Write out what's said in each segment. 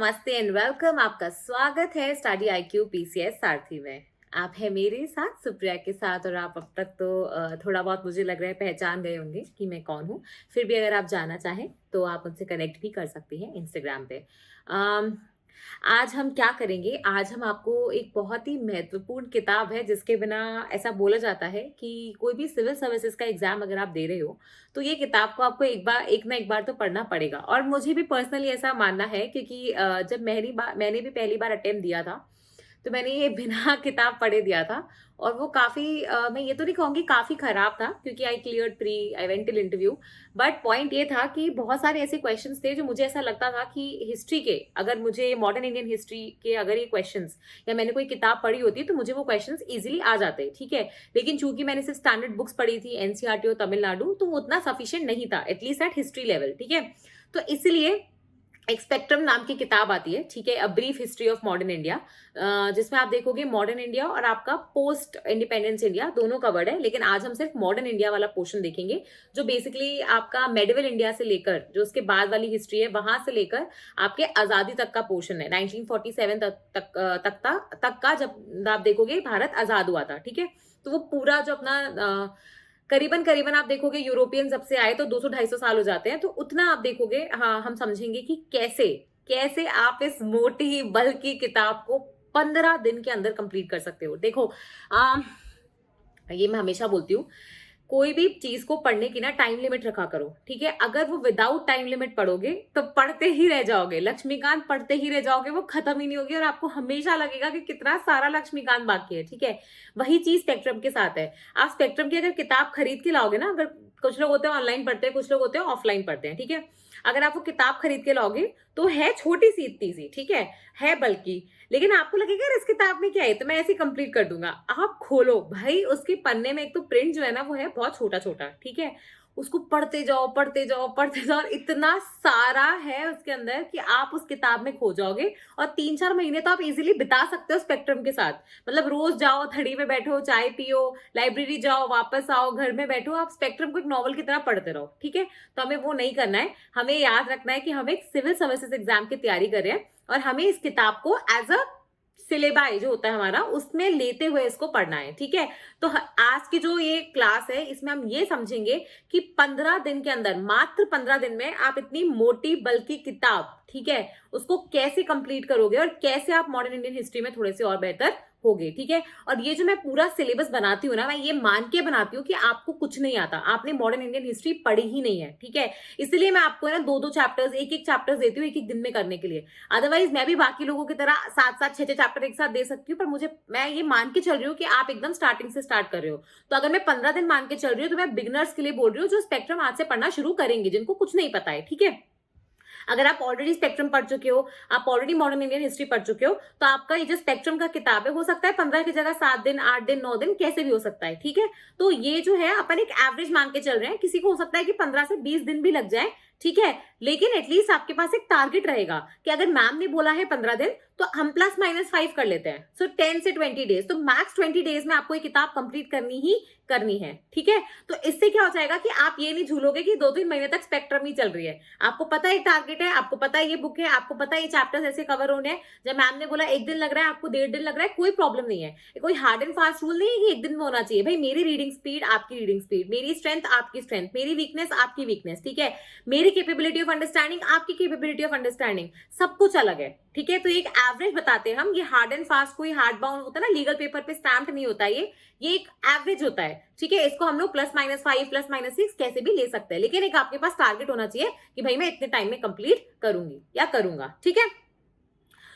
नमस्ते and welcome. आपका स्वागत है स्टडी IQ PCS सारथी में। आप है मेरे साथ सुप्रिया के साथ और आप अब तक तो थोड़ा बहुत मुझे लग रहा है पहचान गए होंगे कि मैं कौन हूँ। फिर भी अगर आप जानना चाहें तो आप मुझसे कनेक्ट भी कर सकती हैं इंस्टाग्राम पे। आज हम क्या करेंगे? आज हम आपको एक बहुत ही महत्वपूर्ण किताब है जिसके बिना ऐसा बोला जाता है कि कोई भी सिविल सर्विसेज का एग्जाम अगर आप दे रहे हो तो ये किताब को आपको एक ना एक बार तो पढ़ना पड़ेगा। और मुझे भी पर्सनली ऐसा मानना है क्योंकि जब मैंने भी पहली बार अटेम्प्ट दिया था तो मैंने ये बिना किताब पढ़े दिया था। और वो काफ़ी मैं ये तो नहीं कहूँगी काफ़ी ख़राब था क्योंकि I went till interview. But point ये था कि बहुत सारे ऐसे क्वेश्चंस थे जो मुझे ऐसा लगता था कि हिस्ट्री के, अगर मुझे मॉडर्न इंडियन हिस्ट्री के अगर ये क्वेश्चंस या मैंने कोई किताब पढ़ी होती तो मुझे वो क्वेश्चंस इजीली आ जाते, ठीक है। लेकिन चूंकि मैंने सिर्फ स्टैंडर्ड बुक्स पढ़ी थी NCERT और तमिलनाडु, तो वो उतना सफिशिएंट नहीं था एटलीस्ट एट हिस्ट्री लेवल, ठीक है। तो इसलिए एक स्पेक्ट्रम नाम की किताब आती है, ठीक है, a brief history of modern India, जिसमें आप देखोगे मॉडर्न इंडिया और आपका पोस्ट इंडिपेंडेंस इंडिया दोनों कवर्ड है। लेकिन आज हम सिर्फ मॉडर्न इंडिया वाला पोर्शन देखेंगे जो बेसिकली आपका मेडिवल इंडिया से लेकर जो उसके बाद वाली हिस्ट्री है वहां से लेकर आपके आजादी तक का पोर्शन है। 1947 तक का जब आप देखोगे भारत आजाद हुआ था, ठीक है। तो वो पूरा जो अपना करीबन करीबन आप देखोगे यूरोपियन जब से आए तो 200-250 साल हो जाते हैं, तो उतना आप देखोगे। हाँ, हम समझेंगे कि कैसे कैसे आप इस मोटी बल्कि किताब को 15 दिन के अंदर कंप्लीट कर सकते हो। देखो, ये मैं हमेशा बोलती हूँ, कोई भी चीज को पढ़ने की ना टाइम लिमिट रखा करो, ठीक है। अगर वो विदाउट टाइम लिमिट पढ़ोगे तो पढ़ते ही रह जाओगे, लक्ष्मीकांत पढ़ते ही रह जाओगे, वो खत्म ही नहीं होगी और आपको हमेशा लगेगा कि कितना सारा लक्ष्मीकांत बाकी है, ठीक है। वही चीज स्पेक्ट्रम के साथ है। आप स्पेक्ट्रम की अगर किताब खरीद के लाओगे ना, अगर कुछ लोग होते हैं ऑनलाइन पढ़ते हैं, कुछ लोग होते हैं ऑफलाइन पढ़ते हैं, ठीक है। अगर आप वो किताब खरीद के लाओगे तो है छोटी सी इतनी सी, ठीक है बल्कि, लेकिन आपको लगेगा यार इस किताब में क्या है, तो मैं ऐसे कंप्लीट कर दूंगा। आप खोलो भाई, उसके पन्ने में एक तो प्रिंट जो है ना वो है बहुत छोटा छोटा, ठीक है। उसको पढ़ते जाओ पढ़ते जाओ पढ़ते जाओ, इतना सारा है उसके अंदर कि आप उस किताब में खो जाओगे। और 3-4 महीने तो आप इजीली बिता सकते हो स्पेक्ट्रम के साथ। मतलब रोज जाओ, थड़ी में बैठो, चाय पियो, लाइब्रेरी जाओ, वापस आओ, घर में बैठो, आप स्पेक्ट्रम को एक नॉवल की तरह पढ़ते रहो, ठीक है। तो हमें वो नहीं करना है। हमें याद रखना है कि हम एक सिविल सर्विसेज एग्जाम की तैयारी कर रहे हैं और हमें इस किताब को एज अ सिलेबाई जो होता है हमारा उसमें लेते हुए इसको पढ़ना है, ठीक है। तो आज की जो ये क्लास है इसमें हम ये समझेंगे कि 15 दिन के अंदर, मात्र 15 दिन में आप इतनी मोटी बल्कि किताब, ठीक है, उसको कैसे कंप्लीट करोगे और कैसे आप मॉडर्न इंडियन हिस्ट्री में थोड़े से और बेहतर होगे, ठीक है। और ये जो मैं पूरा सिलेबस बनाती हूँ ना, मैं ये मान के बनाती हूँ कि आपको कुछ नहीं आता, आपने मॉडर्न इंडियन हिस्ट्री पढ़ी ही नहीं है, ठीक है। इसलिए मैं आपको ना 2-2 चैप्टर्स, एक-एक चैप्टर्स देती हूँ एक-एक दिन में करने के लिए। अदरवाइज मैं भी बाकी लोगों की तरह 7-7 6-6 चैप्टर एक साथ दे सकती हूँ, पर मैं ये मान के चल रही हूँ कि आप एकदम स्टार्टिंग से स्टार्ट कर रहे हो। तो अगर मैं 15 दिन मान के चल रही हूँ तो मैं बिगनर्स के लिए बोल रही हूँ जो स्पेक्ट्रम आज से पढ़ना शुरू करेंगे, जिनको कुछ नहीं पता है, ठीक है। अगर आप ऑलरेडी स्पेक्ट्रम पढ़ चुके हो, आप ऑलरेडी मॉडर्न इंडियन हिस्ट्री पढ़ चुके हो, तो आपका ये जो स्पेक्ट्रम का किताब है हो सकता है 15 की जगह 7 दिन, 8 दिन, 9 दिन कैसे भी हो सकता है, ठीक है। तो ये जो है अपन एक एवरेज मान के चल रहे हैं। किसी को हो सकता है कि 15 से 20 दिन भी लग जाए, ठीक है। लेकिन एटलीस्ट आपके पास एक टारगेट रहेगा कि अगर मैम ने बोला है 15 दिन तो हम +-5 कर लेते हैं। सो 10 से 20 डेज, तो मैक्स 20 डेज में आपको ये किताब कंप्लीट करनी ही करनी है, ठीक है। तो इससे क्या हो जाएगा कि आप ये नहीं झूलोगे कि 2-3 महीने तक स्पेक्ट्रम ही चल रही है। आपको पता है टारगेट है, आपको पता है ये बुक है, आपको पता है ये चैप्टर्स ऐसे कवर होने हैं। जब मैम ने बोला 1 दिन लग रहा है, आपको 1.5 दिन लग रहा है, कोई प्रॉब्लम नहीं है। कोई हार्ड एंड फास्ट रूल नहीं है कि 1 दिन में होना चाहिए। भाई मेरी रीडिंग स्पीड आपकी रीडिंग स्पीड, मेरी स्ट्रेंथ आपकी स्ट्रेंथ, मेरी वीकनेस आपकी वीकनेस, ठीक है। मेरी कैपेबिलिटी ऑफ अंडरस्टैंडिंग आपकी कैपेबिलिटी ऑफ अंडरस्टैंडिंग, सब कुछ अलग है, ठीक है। तो एक एवरेज बताते हैं हम। ये हार्ड एंड फास्ट कोई हार्ड बाउंड होता है ना, लीगल पेपर पे स्टैम्प नहीं होता, ये एक एवरेज होता है, ठीक है। इसको हम लोग +-5 +-6 कैसे भी ले सकते हैं, लेकिन एक आपके पास टारगेट होना चाहिए कि भाई मैं इतने टाइम में कंप्लीट करूंगी या करूंगा, ठीक है।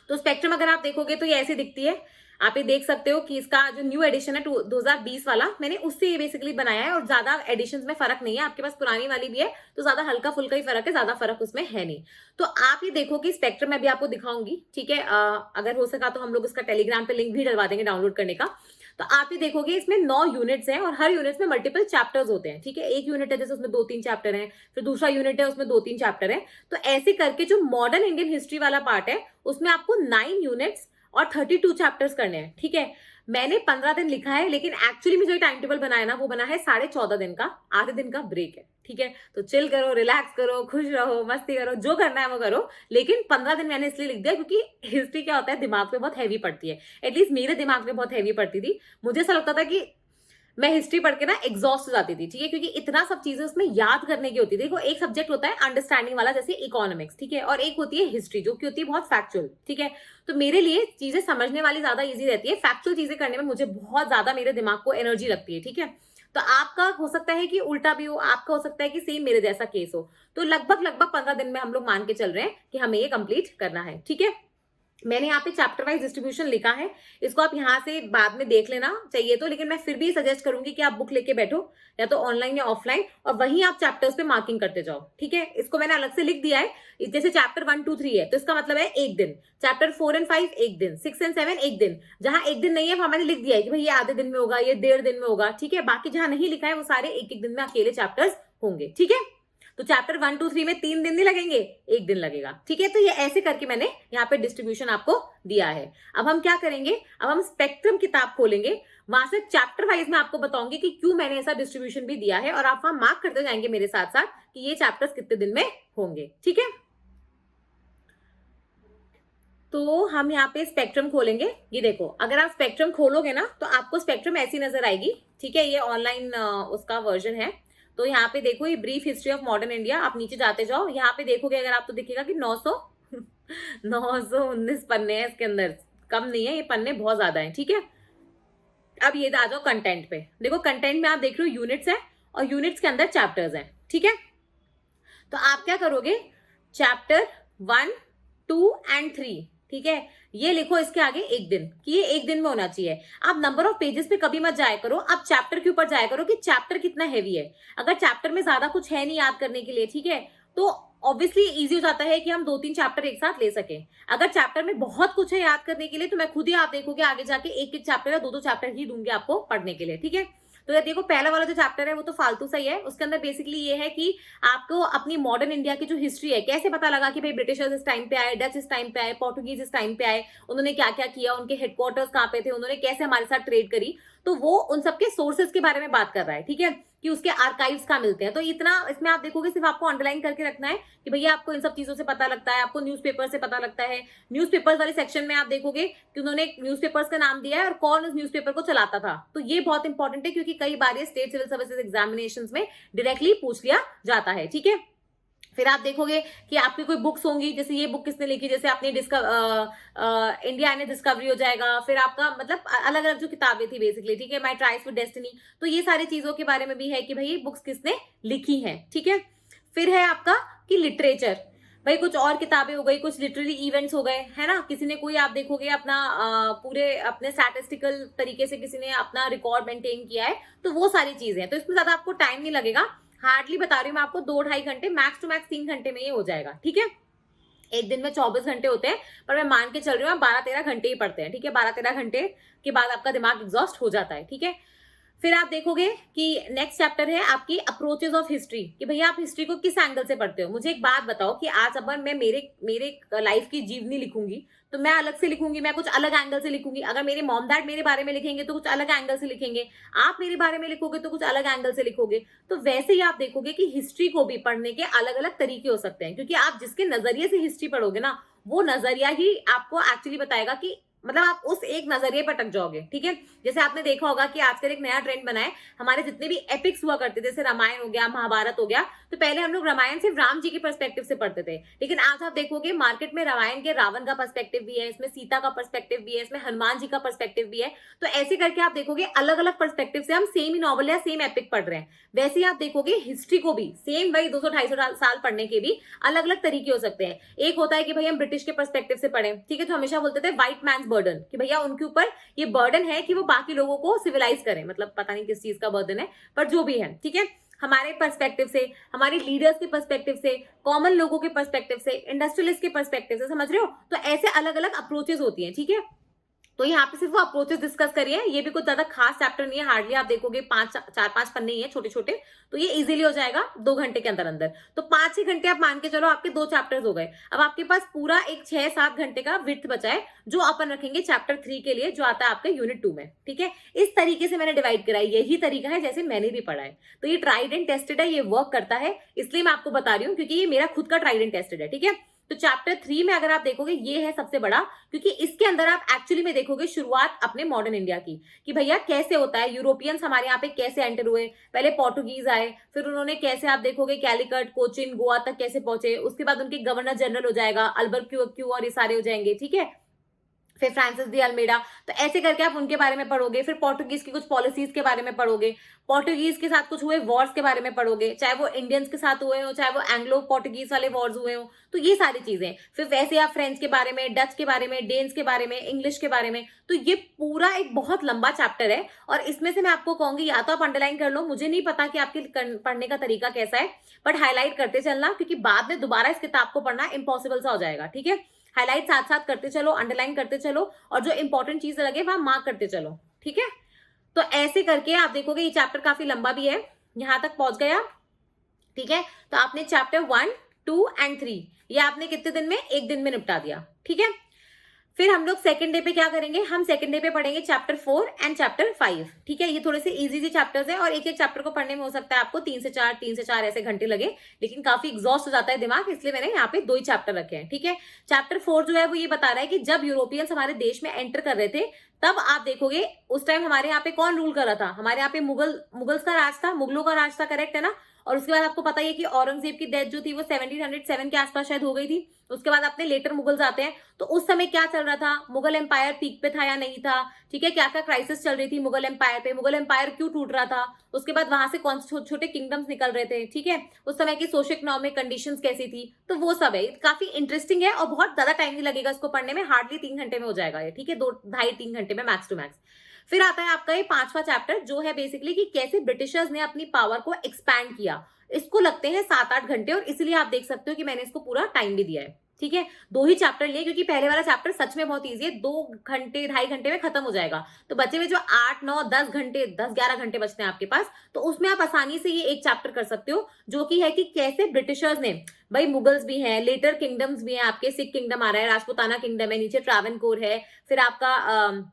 तो स्पेक्ट्रम अगर आप देखोगे तो ये ऐसी दिखती है। आप ये देख सकते हो कि इसका जो न्यू एडिशन है 2020 वाला, मैंने उससे ये बेसिकली बनाया है और ज्यादा एडिशंस में फर्क नहीं है। आपके पास पुरानी वाली भी है तो ज्यादा हल्का फुल्का ही फर्क है, ज्यादा फर्क उसमें है नहीं। तो आप ये देखो कि स्पेक्ट्रम मैं भी आपको दिखाऊंगी, ठीक है। अगर हो सका तो हम लोग इसका टेलीग्राम पे लिंक भी डलवा देंगे डाउनलोड करने का। तो आप ये देखोगे इसमें 9 यूनिट्स हैं और हर यूनिट्स में मल्टीपल चैप्टर्स होते हैं, ठीक है। एक यूनिट है जैसे उसमें 2-3 चैप्टर हैं, फिर दूसरा यूनिट है उसमें 2-3 चैप्टर हैं। तो ऐसे करके जो मॉडर्न इंडियन हिस्ट्री वाला पार्ट है उसमें आपको 9 यूनिट्स और 32 चैप्टर्स करने हैं, ठीक है। मैंने 15 दिन लिखा है, लेकिन एक्चुअली में जो टाइम टेबल बनाया ना वो बना है 14.5 दिन का, आधे दिन का ब्रेक है, ठीक है। तो चिल करो, रिलैक्स करो, खुश रहो, मस्ती करो, जो करना है वो करो, लेकिन 15 दिन मैंने इसलिए लिख दिया क्योंकि हिस्ट्री क्या होता है, दिमाग पे बहुत हैवी पड़ती है। एटलीस्ट मेरे दिमाग पे बहुत हैवी पड़ती थी। मुझे ऐसा लगता था कि मैं हिस्ट्री पढ़ के ना एग्जॉस्ट हो जाती थी, ठीक है, क्योंकि इतना सब चीजें उसमें याद करने की होती थी। देखो, एक सब्जेक्ट होता है अंडरस्टैंडिंग वाला, जैसे इकोनॉमिक्स, ठीक है, और एक होती है हिस्ट्री जो कि होती है बहुत फैक्चुअल, ठीक है। तो मेरे लिए चीजें समझने वाली ज्यादा इजी रहती है, फैक्चुअल चीजें करने में मुझे बहुत ज्यादा मेरे दिमाग को एनर्जी लगती है, ठीक है। तो आपका हो सकता है कि उल्टा भी हो, आपका हो सकता है कि सेम मेरे जैसा केस हो। तो लगभग लगभग 15 दिन में हम लोग मान के चल रहे हैं कि हमें ये कंप्लीट करना है, ठीक है। मैंने यहाँ पे चैप्टर वाइज डिस्ट्रीब्यूशन लिखा है, इसको आप यहाँ से बाद में देख लेना चाहिए तो, लेकिन मैं फिर भी सजेस्ट करूंगी कि आप बुक लेके बैठो, या तो ऑनलाइन या ऑफलाइन, और वहीं आप चैप्टर्स पे मार्किंग करते जाओ, ठीक है। इसको मैंने अलग से लिख दिया है, जैसे चैप्टर 1, 2, 3 है तो इसका मतलब है एक दिन, चैप्टर 4 एंड 5 एक दिन, 6 एंड 7 एक दिन। जहां एक दिन नहीं है वहां मैंने लिख दिया है कि भाई ये आधे दिन में होगा, ये 1.5 दिन में होगा, ठीक है। बाकी जहां नहीं लिखा है वो सारे एक एक दिन में अकेले चैप्टर्स होंगे, ठीक है। तो चैप्टर 1, 2, 3 में 3 दिन नहीं लगेंगे, एक दिन लगेगा, ठीक है। तो ये ऐसे करके मैंने यहाँ पे डिस्ट्रीब्यूशन आपको दिया है। अब हम क्या करेंगे, अब हम स्पेक्ट्रम किताब खोलेंगे, वहां से चैप्टर वाइज मैं आपको बताऊंगी कि क्यों मैंने ऐसा डिस्ट्रीब्यूशन भी दिया है, और आप वहां मार्क करते जाएंगे मेरे साथ साथ कि ये चैप्टर्स कितने दिन में होंगे, ठीक है। तो हम यहाँ पे स्पेक्ट्रम खोलेंगे। ये देखो, अगर आप स्पेक्ट्रम खोलोगे ना तो आपको स्पेक्ट्रम ऐसी नजर आएगी, ठीक है। ये ऑनलाइन उसका वर्जन है। तो यहाँ पे देखो, ये brief history of modern India, आप नीचे जाते जाओ, यहाँ पे देखोगे अगर आप तो दिखेगा कि 919 पन्ने हैं इसके अंदर, कम नहीं है, ये पन्ने बहुत ज्यादा हैं, ठीक है। अब ये आ जाओ कंटेंट पे। देखो, कंटेंट में आप देख रहे हो यूनिट्स है, और यूनिट्स के अंदर चैप्टर्स हैं, ठीक है। तो आप क्या करोगे, चैप्टर 1, 2 एंड 3, ठीक है, ये लिखो इसके आगे एक दिन, कि ये एक दिन में होना चाहिए। आप नंबर ऑफ पेजेस पे कभी मत जाया करो, आप चैप्टर के ऊपर जाया करो कि चैप्टर कितना हैवी है। अगर चैप्टर में ज्यादा कुछ है नहीं याद करने के लिए, ठीक है, तो ऑब्वियसली इजी हो जाता है कि हम 2-3 चैप्टर एक साथ ले सकें। अगर चैप्टर में बहुत कुछ है याद करने के लिए तो मैं खुद ही, आप देखोगे आगे जाके एक एक चैप्टर या 2-2 चैप्टर ही दूंगी आपको पढ़ने के लिए, ठीक है। तो ये देखो, पहला वाला जो चैप्टर है वो तो फालतू सा ही है। उसके अंदर बेसिकली ये है कि आपको अपनी मॉडर्न इंडिया की जो हिस्ट्री है, कैसे पता लगा कि भाई ब्रिटिशर्स इस टाइम पे आए, डच इस टाइम पे आए, पोर्टुगीज इस टाइम पे आए, उन्होंने क्या क्या किया, उनके हेडक्वार्टर्स कहाँ पे थे, उन्होंने कैसे हमारे साथ ट्रेड करी, तो वो उन सबके सोर्सेज के बारे में बात कर रहा है, ठीक है, कि उसके आर्काइव्स कहाँ मिलते हैं। तो इतना इसमें आप देखोगे, सिर्फ आपको अंडरलाइन करके रखना है कि भैया आपको इन सब चीजों से पता लगता है, आपको न्यूज़पेपर से पता लगता है। न्यूज़पेपर्स वाले सेक्शन में आप देखोगे कि उन्होंने न्यूज़पेपर्स का नाम दिया है और कौन उस न्यूज़पेपर को चलाता था। तो ये बहुत इंपॉर्टेंट है, क्योंकि कई बार ये स्टेट सिविल सर्विसेज एग्जामिनेशंस में डायरेक्टली पूछ लिया जाता है, ठीक है। फिर आप देखोगे कि आपकी कोई बुक्स होंगी, जैसे ये बुक किसने लिखी, जैसे आपने इंडिया ने डिस्कवरी हो जाएगा। फिर आपका मतलब अलग अलग जो किताबें थी बेसिकली, ठीक है, माई ट्राइज फॉर डेस्टिनी, तो ये सारी चीजों के बारे में भी है कि भाई बुक्स किसने लिखी हैं, ठीक है। फिर है आपका कि लिटरेचर, भाई कुछ और किताबें हो गई, कुछ लिटरेरी इवेंट्स हो गए, है ना, किसी ने कोई, आप देखोगे अपना पूरे अपने स्टैटिस्टिकल तरीके से किसी ने अपना रिकॉर्ड मेंटेन किया है, तो वो सारी चीजें हैं। तो इसमें ज्यादा आपको टाइम नहीं लगेगा, हार्डली बता रही हूँ मैं आपको, 2-2.5 घंटे, मैक्स टू मैक्स 3 घंटे में ये हो जाएगा, ठीक है। एक दिन में 24 घंटे होते हैं, पर मैं मान के चल रही हूँ 12-13 घंटे ही पढ़ते हैं, ठीक है। 12-13 घंटे के बाद आपका दिमाग एग्जॉस्ट हो जाता है, ठीक है। फिर आप देखोगे कि नेक्स्ट चैप्टर है आपकी अप्रोचेस ऑफ हिस्ट्री, कि भैया आप हिस्ट्री को किस एंगल से पढ़ते हो। मुझे एक बात बताओ कि आज अगर मैं मेरे लाइफ की जीवनी लिखूंगी तो मैं अलग से लिखूंगी, मैं कुछ अलग एंगल से लिखूंगी। अगर मेरे मॉम डैड मेरे बारे में लिखेंगे तो कुछ अलग एंगल से लिखेंगे, आप मेरे बारे में लिखोगे तो कुछ अलग एंगल से लिखोगे। तो वैसे ही आप देखोगे कि हिस्ट्री को भी पढ़ने के अलग अलग तरीके हो सकते हैं, क्योंकि आप जिसके नजरिए से हिस्ट्री पढ़ोगे ना, वो नजरिया ही आपको एक्चुअली बताएगा कि मतलब आप उस एक नजरिए पर अटक जाओगे, ठीक है। जैसे आपने देखा होगा कि आजकल एक नया ट्रेंड बना है, हमारे जितने भी एपिक्स हुआ करते थे, जैसे रामायण हो गया, महाभारत हो गया, तो पहले हम लोग रामायण सिर्फ राम जी के पर्सपेक्टिव से पढ़ते थे, लेकिन आज आप देखोगे मार्केट में रामायण के रावण का पर्सपेक्टिव भी है, इसमें सीता का पर्सपेक्टिव भी है, इसमें हनुमान जी का पर्सपेक्टिव भी है। तो ऐसे करके आप देखोगे अलग अलग पर्सपेक्टिव से हम सेम ही नॉवल या सेम एपिक पढ़ रहे हैं। वैसे ही आप देखोगे हिस्ट्री को भी सेम, वही 200-250 साल पढ़ने के भी अलग अलग तरीके हो सकते हैं। एक होता है कि भाई हम ब्रिटिश के पर्सपेक्टिव से पढ़ें, ठीक है, तो हमेशा बोलते थे व्हाइट मैन्स बर्डन, कि भैया उनके ऊपर ये बर्डन है कि वो बाकी लोगों को सिविलाइज करें, मतलब पता नहीं किस चीज का बर्डन है, पर जो भी है, ठीक है। हमारे पर्सपेक्टिव से, हमारे लीडर्स के पर्सपेक्टिव से, कॉमन लोगों के पर्सपेक्टिव से, इंडस्ट्रियलिस्ट के पर्सपेक्टिव से, समझ रहे हो। तो ऐसे अलग अलग अप्रोचेस होती हैं, ठीक है। तो यहाँ पे सिर्फ वो अप्रोचेस डिस्कस करिए, ये भी कुछ ज्यादा खास चैप्टर नहीं है, हार्डली आप देखोगे 4-5 पन्ने ही है छोटे छोटे, तो ये इजीली हो जाएगा 2 घंटे के अंदर अंदर। तो 5-6 घंटे आप मान के चलो आपके 2 चैप्टर्स हो गए। अब आपके पास पूरा एक 6-7 घंटे का विड्थ बचा है, जो अपन रखेंगे चैप्टर 3 के लिए, जो आता है आपके यूनिट 2 में। ठीक है, इस तरीके से मैंने डिवाइड करा है, यही तरीका है जैसे मैंने भी पढ़ा है। तो ये ट्राइड एंड टेस्टेड है, ये वर्क करता है, इसलिए मैं आपको बता रही हूँ, क्योंकि ये मेरा खुद का ट्राइड एंड टेस्टेड है। ठीक है, तो चैप्टर 3 में अगर आप देखोगे ये है सबसे बड़ा, क्योंकि इसके अंदर आप एक्चुअली में देखोगे शुरुआत अपने मॉडर्न इंडिया की, कि भैया कैसे होता है, यूरोपियंस हमारे यहाँ पे कैसे एंटर हुए, पहले पोर्टुगीज आए, फिर उन्होंने कैसे आप देखोगे कैलिकट, कोचिन, गोवा तक कैसे पहुंचे, उसके बाद उनके गवर्नर जनरल हो जाएगा अल्बर्ट क्यू और ये सारे हो जाएंगे। ठीक है, फिर फ्रांसिस डी अल्मेडा, तो ऐसे करके आप उनके बारे में पढ़ोगे। फिर पोर्टुगीज की कुछ पॉलिसीज के बारे में पढ़ोगे, पोर्टुगीज के साथ कुछ हुए वॉर्स के बारे में पढ़ोगे, चाहे वो इंडियंस के साथ हुए हो, चाहे वो एंग्लो पोर्टुगीज वाले वॉर्स हुए हो, तो ये सारी चीजें। फिर वैसे आप फ्रेंच के बारे में, डच के बारे में, डेन्स के बारे में, इंग्लिश के बारे में। तो ये पूरा एक बहुत लंबा चैप्टर है, और इसमें से मैं आपको कहूंगी या तो आप अंडरलाइन कर लो, मुझे नहीं पता कि आपके पढ़ने का तरीका कैसा है, बट हाईलाइट करते चलना, क्योंकि बाद में दोबारा इस किताब को पढ़ना इम्पॉसिबल सा हो जाएगा। ठीक है, हाईलाइट साथ साथ करते चलो, अंडरलाइन करते चलो, और जो इंपॉर्टेंट चीज लगे वहां मार्क करते चलो। ठीक है, तो ऐसे करके आप देखोगे ये चैप्टर काफी लंबा भी है, यहां तक पहुंच गया। ठीक है, तो आपने चैप्टर 1, 2 एंड 3 ये आपने कितने दिन में, 1 दिन में निपटा दिया। ठीक है, फिर हम लोग सेकंड डे पे क्या करेंगे, हम सेकंड डे पे पढ़ेंगे चैप्टर 4 एंड चैप्टर 5। ठीक है, ये थोड़े से इजी सी चैप्टर्स हैं, और एक एक चैप्टर को पढ़ने में हो सकता है आपको 3 से 4 ऐसे घंटे लगे, लेकिन काफी एग्जॉस्ट हो जाता है दिमाग, इसलिए मैंने यहाँ पे 2 ही चैप्टर रखे हैं। ठीक है, चैप्टर 4 जो है वो ये बता रहा है कि जब यूरोपियंस हमारे देश में एंटर कर रहे थे, तब आप देखोगे उस टाइम हमारे यहाँ पे कौन रूल कर रहा था, हमारे यहाँ पे मुगल्स का राज था, मुगलों का राज था, करेक्ट है ना। और उसके बाद आपको पता ही है कि औरंगजेब की डेथ जो थी वो 1707 के आसपास शायद हो गई थी। उसके बाद अपने लेटर मुगल्स आते हैं, तो उस समय क्या चल रहा था, मुगल एम्पायर पीक पे था या नहीं था। ठीक है, क्या क्या क्राइसिस चल रही थी मुगल एम्पायर पे, मुगल एम्पायर क्यों टूट रहा था, उसके बाद वहां से कौन से छोटे छोटे किंगडम्स निकल रहे थे। ठीक है, उस समय की सोशो इकोनॉमिक कंडीशंस कैसी थी, तो वो सब है। काफी इंटरेस्टिंग है, और बहुत ज्यादा टाइम नहीं लगेगा इसको पढ़ने में, हार्डली 3 घंटे में हो जाएगा ये। ठीक है, 2-2.5-3 घंटे में मैक्स टू मैक्स। फिर आता है आपका ये 5वां चैप्टर, जो है बेसिकली कि कैसे ब्रिटिशर्स ने अपनी पावर को एक्सपैंड किया। इसको लगते हैं 7-8 घंटे, और इसलिए आप देख सकते हो कि मैंने इसको पूरा टाइम भी दिया है। ठीक है, 2 ही चैप्टर लिए, क्योंकि पहले वाला चैप्टर सच में बहुत इजी है, 2 घंटे 2.5 घंटे में खत्म हो जाएगा। तो बचे हुए जो 8-9-10 घंटे, 10-11 घंटे बचते हैं आपके पास, तो उसमें आप आसानी से ये एक चैप्टर कर सकते हो, जो कि है कि कैसे ब्रिटिशर्स ने, भाई मुगल्स भी हैं, लेटर किंगडम्स भी हैं आपके, सिख किंगडम आ रहा है, राजपूताना किंगडम है, नीचे ट्रावनकोर है, फिर आपका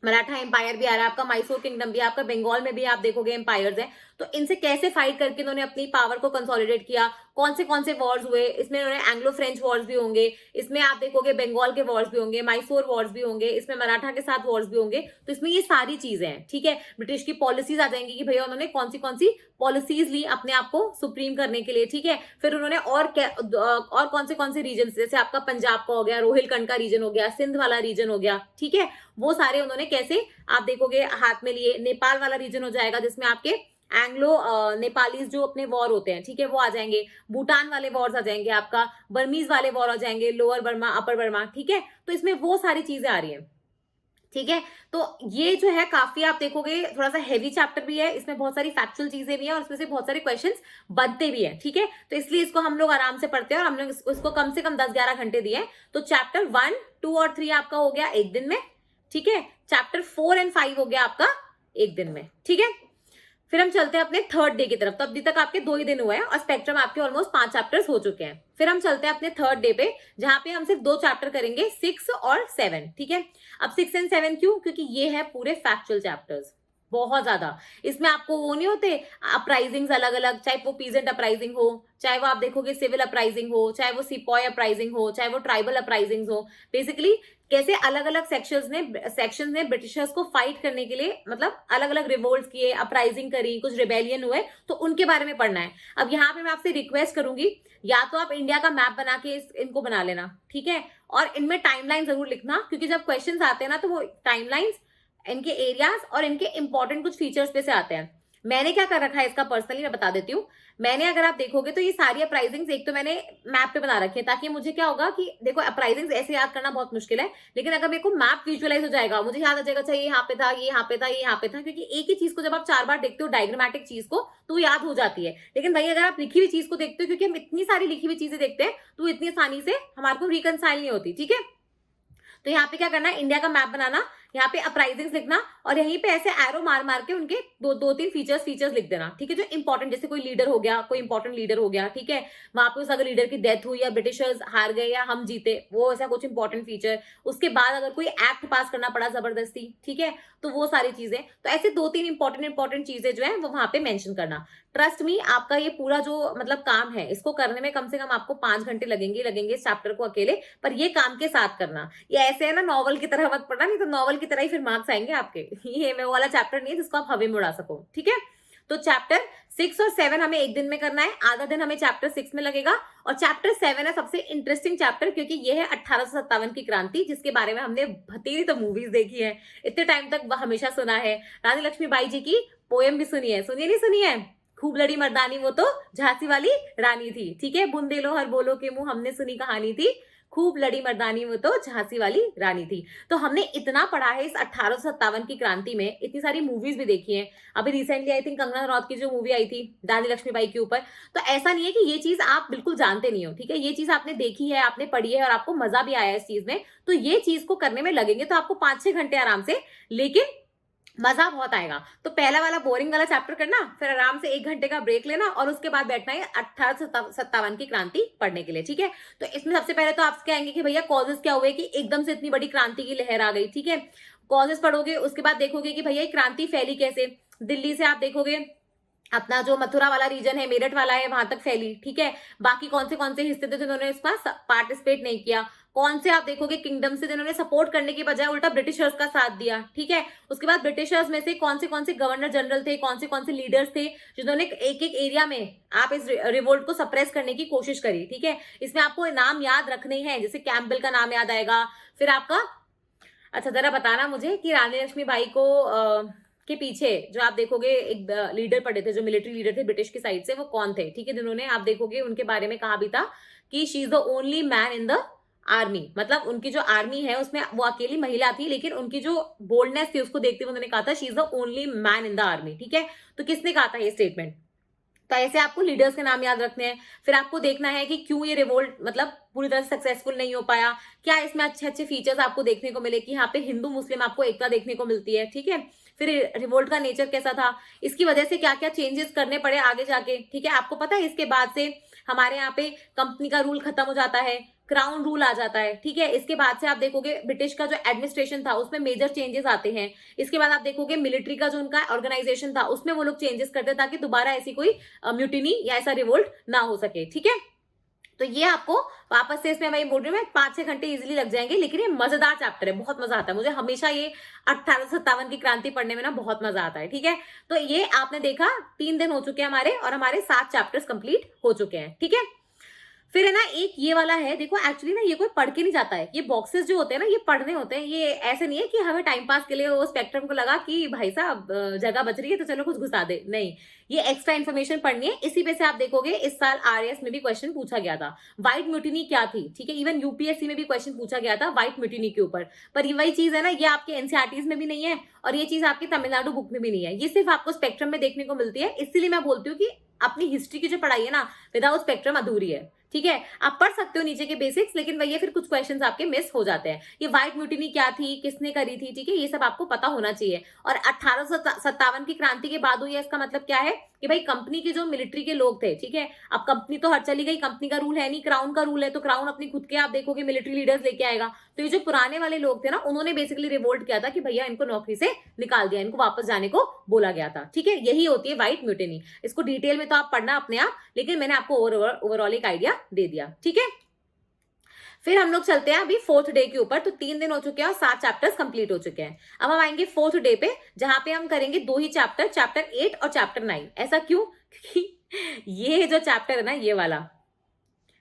मराठा एम्पायर भी आ रहा है, आपका मैसूर किंगडम भी है, आपका बंगाल में भी आप देखोगे एम्पायर्स हैं। तो इनसे कैसे फाइट करके इन्होंने अपनी पावर को कंसोलिडेट किया, कौन से वॉर्स हुए, इसमें इन्होंने एंग्लो फ्रेंच वॉर्स भी होंगे, इसमें आप देखोगे बंगाल के वॉर्स भी होंगे, मैसूर वॉर्स भी होंगे, इसमें मराठा के साथ वॉर्स भी होंगे। तो इसमें ये सारी चीजें हैं। ठीक है, ब्रिटिश की पॉलिसीज आ जाएंगी कि भैया उन्होंने कौन सी पॉलिसीज ली अपने आप को सुप्रीम करने के लिए। ठीक है, फिर उन्होंने और कौन से रीजन, जैसे आपका पंजाब का हो गया, रोहिलखंड का रीजन हो गया, सिंध वाला रीजन हो गया। ठीक है, वो सारे उन्होंने कैसे आप देखोगे हाथ में लिए। नेपाल वाला रीजन हो जाएगा, जिसमें आपके एंग्लो नेपालीज जो अपने वॉर होते हैं, ठीक है, वो आ जाएंगे। भूटान वाले वॉर्स आ जाएंगे, आपका बर्मीज वाले वॉर आ जाएंगे, लोअर बर्मा, अपर बर्मा। ठीक है, तो इसमें वो सारी चीजें आ रही हैं। ठीक है, तो ये जो है काफी आप देखोगे थोड़ा सा हैवी चैप्टर भी है, इसमें बहुत सारी फैक्चुअल चीजें भी हैं, और इसमें से बहुत सारे क्वेश्चंस बनते भी हैं। ठीक है, तो इसलिए इसको हम लोग आराम से पढ़ते हैं, और हम लोग इसको कम से कम 10-11 घंटे दिए। तो चैप्टर 1, 2 और 3 आपका हो गया 1 दिन में। ठीक है, चैप्टर 4 एंड 5 हो गया आपका 1 दिन में। ठीक है, फिर हम चलते हैं अपने थर्ड डे की तरफ। तो अभी तक आपके 2 ही दिन हुए हैं, और स्पेक्ट्रम आपके ऑलमोस्ट 5 चैप्टर्स हो चुके हैं। फिर हम चलते हैं अपने थर्ड डे पे, जहां पे हम सिर्फ 2 चैप्टर करेंगे, 6 और 7। ठीक है, अब 6 एंड 7 क्यों, क्योंकि ये है पूरे फैक्चुअल चैप्टर्स, बहुत ज्यादा। इसमें आपको वो नहीं होते अपराइजिंग्स अलग अलग, चाहे वो पीजेंट अपराइजिंग हो, चाहे वो आप देखोगे सिविल अपराइजिंग हो, चाहे वो सिपॉय अपराइजिंग हो, चाहे वो ट्राइबल अपराइजिंग हो। बेसिकली कैसे अलग अलग सेक्शंस ने ब्रिटिशर्स को फाइट करने के लिए, मतलब अलग अलग रिवोल्ट किए, अपराइजिंग करी, कुछ रिबेलियन हुए, तो उनके बारे में पढ़ना है। अब यहाँ पे मैं आपसे रिक्वेस्ट करूंगी, या तो आप इंडिया का मैप बना के इनको बना लेना। ठीक है, और इनमें टाइमलाइन जरूर लिखना, क्योंकि जब क्वेश्चन आते हैं ना, तो वो टाइमलाइंस इनके एरियाज और इनके इंपॉर्टेंट कुछ फीचर्स पे से आते हैं। मैंने क्या कर रखा है इसका, पर्सनली मैं बता देती हूँ। मैंने, अगर आप देखोगे तो ये सारी अपराइजिंग्स एक तो मैंने मैप पे बना रखी है, ताकि मुझे क्या होगा कि देखो अपराइजिंग्स ऐसे याद करना बहुत मुश्किल है, लेकिन अगर मेरे को मैप विजुअलाइज हो जाएगा, मुझे याद आ जाएगा, अच्छा ये यहाँ पे था, ये यहाँ पे था, ये यहाँ पे था। क्योंकि एक ही चीज को जब आप 4 बार देखते हो, डायग्रामेटिक चीज को, तो वो याद हो जाती है। लेकिन भाई अगर आप लिखी हुई चीज को देखते हो, क्योंकि हम इतनी सारी लिखी हुई चीजें देखते हैं, तो इतनी आसानी से हमारे को रिकनसाइल नहीं होती। ठीक है, तो यहाँ पे क्या करना है, इंडिया का मैप बनाना, यहाँ पे अपराइजिंग्स लिखना और यहीं पे ऐसे एरो मार मार के उनके दो तीन फीचर्स लिख देना, ठीक है, जो इंपॉर्टेंट, जैसे कोई लीडर हो गया, कोई इंपॉर्टेंट लीडर हो गया, ठीक है, वहां पे उस अगर लीडर की डेथ हुई या ब्रिटिशर्स हार गए या हम जीते, वो ऐसा कुछ इंपॉर्टेंट फीचर। उसके बाद अगर कोई एक्ट पास करना पड़ा जबरदस्ती, ठीक है, तो वो सारी चीजें, तो ऐसे दो तीन इंपॉर्टेंट चीजें जो है वो वहां पे मेंशन करना। ट्रस्ट मी, आपका ये पूरा जो मतलब काम है, इसको करने में कम से कम आपको 5 घंटे लगेंगे इस चैप्टर को अकेले, पर ये काम के साथ करना। ये ऐसे है ना, नॉवल की तरह मत पढ़ना, नहीं तो नॉवल की तरह ही फिर मार्क्स आएंगे आपके। ये मैं वो वाला चैप्टर नहीं है जिसको आप हवा में उड़ा सको, ठीक है। तो चैप्टर 6 और 7 हमें एक दिन में करना है, आधा दिन हमें चैप्टर 6 में लगेगा। और चैप्टर 7 है सबसे इंटरेस्टिंग चैप्टर, क्योंकि ये है 1857 की क्रांति, जिसके बारे में हमने भतीरी तो मूवीज देखी है, इतने टाइम तक हमेशा सुना है। रानी लक्ष्मीबाई जी की पोएम भी सुनी है, सुनिए नहीं सुनी है, खूब लड़ी मर्दानी वो तो झांसी वाली रानी थी, ठीक है, बुंदे लो हर बोलो के मुंह, हमने सुनी कहानी थी, खूब लड़ी मर्दानी वो तो झांसी वाली रानी थी। तो हमने इतना पढ़ा है इस 1857 की क्रांति में, इतनी सारी मूवीज भी देखी हैं। अभी recently I think Kangana Ranaut की जो मूवी आई थी रानी लक्ष्मीबाई के ऊपर, तो ऐसा नहीं है कि ये चीज आप बिल्कुल जानते नहीं हो, ठीक है, ये चीज आपने देखी है, आपने पढ़ी है और आपको मजा भी आया इस चीज में, तो ये चीज को करने में लगेंगे तो आपको 5-6 घंटे आराम से, लेकिन मजा बहुत आएगा। तो पहला वाला बोरिंग वाला चैप्टर करना, फिर आराम से 1 घंटे का ब्रेक लेना और उसके बाद बैठना है 1857 की क्रांति पढ़ने के लिए, ठीक है। तो इसमें सबसे पहले तो आप कहेंगे कि भैया कॉजेस क्या हुए कि एकदम से इतनी बड़ी क्रांति की लहर आ गई, ठीक है, कॉजेस पढ़ोगे, उसके बाद देखोगे कि भैया क्रांति फैली कैसे। दिल्ली से आप देखोगे अपना जो मथुरा वाला रीजन है, मेरठ वाला है, वहां तक फैली, ठीक है। बाकी कौन से हिस्से थे जिन्होंने इसका पार्टिसिपेट नहीं किया, कौन से आप देखोगे किंगडम से जिन्होंने सपोर्ट करने के बजाय उल्टा ब्रिटिशर्स का साथ दिया, ठीक है। उसके बाद ब्रिटिशर्स में से कौन से गवर्नर जनरल थे, कौन से लीडर्स थे जिन्होंने एक एक एरिया में आप इस रिवोल्ट को सप्रेस करने की कोशिश करी, ठीक है। इसमें आपको नाम याद रखने हैं, जैसे कैम्पबेल का नाम याद आएगा, फिर आपका, अच्छा जरा बताना मुझे कि रानी लक्ष्मीबाई को के पीछे जो आप देखोगे एक लीडर पड़े थे, जो मिलिट्री लीडर थे ब्रिटिश की साइड से, वो कौन थे, ठीक है, जिन्होंने आप देखोगे उनके बारे में कहा भी था कि she is the only man in the army, मतलब उनकी जो आर्मी है उसमें वो अकेली महिला थी, लेकिन उनकी जो बोल्डनेस थी उसको देखते हुए उन्होंने कहा था she is the only man in the army, ठीक है। तो किसने कहा था ये स्टेटमेंट। तो ऐसे आपको लीडर्स के नाम याद रखने हैं। फिर आपको देखना है कि क्यों ये रिवोल्ट मतलब पूरी तरह से सक्सेसफुल नहीं हो पाया, क्या इसमें अच्छे फीचर्स आपको देखने को मिले कि यहाँ पे हिंदू मुस्लिम आपको एकता देखने को मिलती है, ठीक है। फिर रिवोल्ट का नेचर कैसा था, इसकी वजह से क्या क्या चेंजेस करने पड़े आगे जाके, ठीक है। आपको पता है इसके बाद से हमारे यहाँ पे कंपनी का रूल खत्म हो जाता है, क्राउन रूल आ जाता है, ठीक है। इसके बाद से आप देखोगे ब्रिटिश का जो एडमिनिस्ट्रेशन था उसमें मेजर चेंजेस आते हैं। इसके बाद आप देखोगे मिलिट्री का जो उनका ऑर्गेनाइजेशन था उसमें वो लोग चेंजेस करते ताकि दोबारा ऐसी कोई म्यूटिनी या ऐसा रिवोल्ट ना हो सके, ठीक है। तो ये आपको वापस से इसमें मैं बोल रही हूँ, 5-6 घंटे इजीली लग जाएंगे, लेकिन ये मजेदार चैप्टर है, बहुत मजा आता है मुझे हमेशा ये 1857 की क्रांति पढ़ने में ना बहुत मजा आता है, ठीक है। तो ये आपने देखा 3 दिन हो चुके हैं हमारे और हमारे 7 चैप्टर्स कंप्लीट हो चुके हैं, ठीक है। फिर है ना एक ये वाला है, देखो एक्चुअली ना ये कोई पढ़ के नहीं जाता है, ये बॉक्सेस जो होते हैं ना ये पढ़ने होते हैं, ये ऐसे नहीं है कि हमें टाइम पास के लिए वो स्पेक्ट्रम को लगा कि भाई साहब जगह बच रही है तो चलो कुछ घुसा दे, नहीं, ये एक्स्ट्रा इन्फॉर्मेशन पढ़नी है। इसी पे से आप देखोगे इस साल आरएएस में भी क्वेश्चन पूछा गया था, व्हाइट म्यूटिनी क्या थी, ठीक है, इवन यूपीएससी में भी क्वेश्चन पूछा गया था व्हाइट म्यूटिनी के ऊपर, पर ये वही चीज है ना, ये आपके एनसीईआरटीज में भी नहीं है और ये चीज आपकी तमिलनाडु बुक में भी नहीं है, ये सिर्फ आपको स्पेक्ट्रम में देखने को मिलती है। इसीलिए मैं बोलती हूँ कि अपनी हिस्ट्री की जो पढ़ाई है ना विदाउट स्पेक्ट्रम अधूरी है, ठीक है। आप पढ़ सकते हो नीचे के बेसिक्स, लेकिन वही फिर कुछ क्वेश्चंस आपके मिस हो जाते हैं। ये व्हाइट म्यूटिनी क्या थी, किसने करी थी, ठीक है, ये सब आपको पता होना चाहिए। और 1857 की क्रांति के बाद हुई है, इसका मतलब क्या है कि भाई कंपनी के जो मिलिट्री के लोग थे, ठीक है, अब कंपनी तो हट चली गई, कंपनी का रूल है नहीं, क्राउन का रूल है, तो क्राउन अपनी खुद के आप देखोगे मिलिट्री लीडर्स लेके आएगा। तो ये जो पुराने वाले लोग थे ना उन्होंने बेसिकली रिवोल्ट किया था कि भैया इनको नौकरी से निकाल दिया, इनको वापस जाने को बोला गया था, ठीक है। यही होती है व्हाइट म्यूटिनी, इसको डिटेल में तो आप पढ़ना अपने आप, लेकिन मैंने आपको ओवरऑल एक आइडिया दे दिया, ठीक है। फिर हम लोग चलते हैं अभी 4th डे के ऊपर। तो 3 दिन हो चुके हैं और 7 चैप्टर्स कंप्लीट हो चुके हैं। अब हम आएंगे 4th डे पे, जहां पे हम करेंगे 2 ही चैप्टर, चैप्टर 8 और चैप्टर 9। ऐसा क्यों, क्योंकि ये जो चैप्टर है ना, ये वाला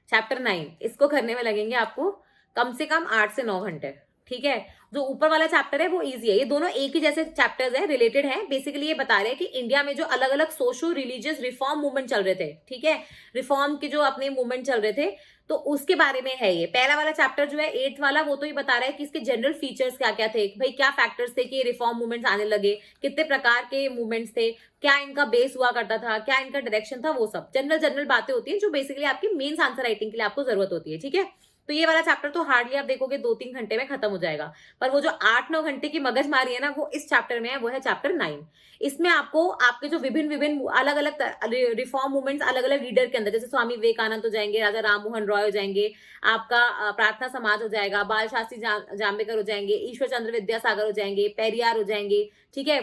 चैप्टर 9, इसको करने में लगेंगे आपको कम से कम 8 से 9 घंटे, ठीक है। जो ऊपर वाला चैप्टर है वो इजी है, ये दोनों एक ही जैसे चैप्टर्स हैं, रिलेटेड हैं। बेसिकली ये बता रहे हैं कि इंडिया में जो अलग अलग सोशो रिलीजियस रिफॉर्म मूवमेंट चल रहे थे, ठीक है, रिफॉर्म के जो अपने मूवमेंट चल रहे थे, तो उसके बारे में है ये। पहला वाला चैप्टर जो है 8th वाला, वो तो ये बता रहा है कि इसके जनरल फीचर्स क्या क्या थे, भाई क्या फैक्टर्स थे कि रिफॉर्म मूवमेंट्स आने लगे, कितने प्रकार के मूवमेंट्स थे, क्या इनका बेस हुआ करता था, क्या इनका डायरेक्शन था, वो सब जनरल बातें होती है जो बेसिकली आपकी मेंस आंसर राइटिंग के लिए आपको जरूरत होती है, ठीक है। तो ये वाला चैप्टर तो हार्डली आप देखोगे 2-3 घंटे में खत्म हो जाएगा। पर वो जो 8-9 घंटे की मगजमारी है ना, वो इस चैप्टर में है, वो है चैप्टर 9। इसमें आपको आपके जो विभिन्न-विभिन्न अलग-अलग रिफॉर्म मूवमेंट्स अलग-अलग लीडर के अंदर, जैसे स्वामी विवेकानंद हो जाएँगे, राजा राममोहन रॉय हो जाएँगे, आपका प्रार्थना समाज हो जाएगा, बाल शास्त्री जांबेकर हो जाएँगे, ईश्वर चंद्र विद्यासागर हो जाएँगे, पेरियार हो जाएँगे, ठीक है?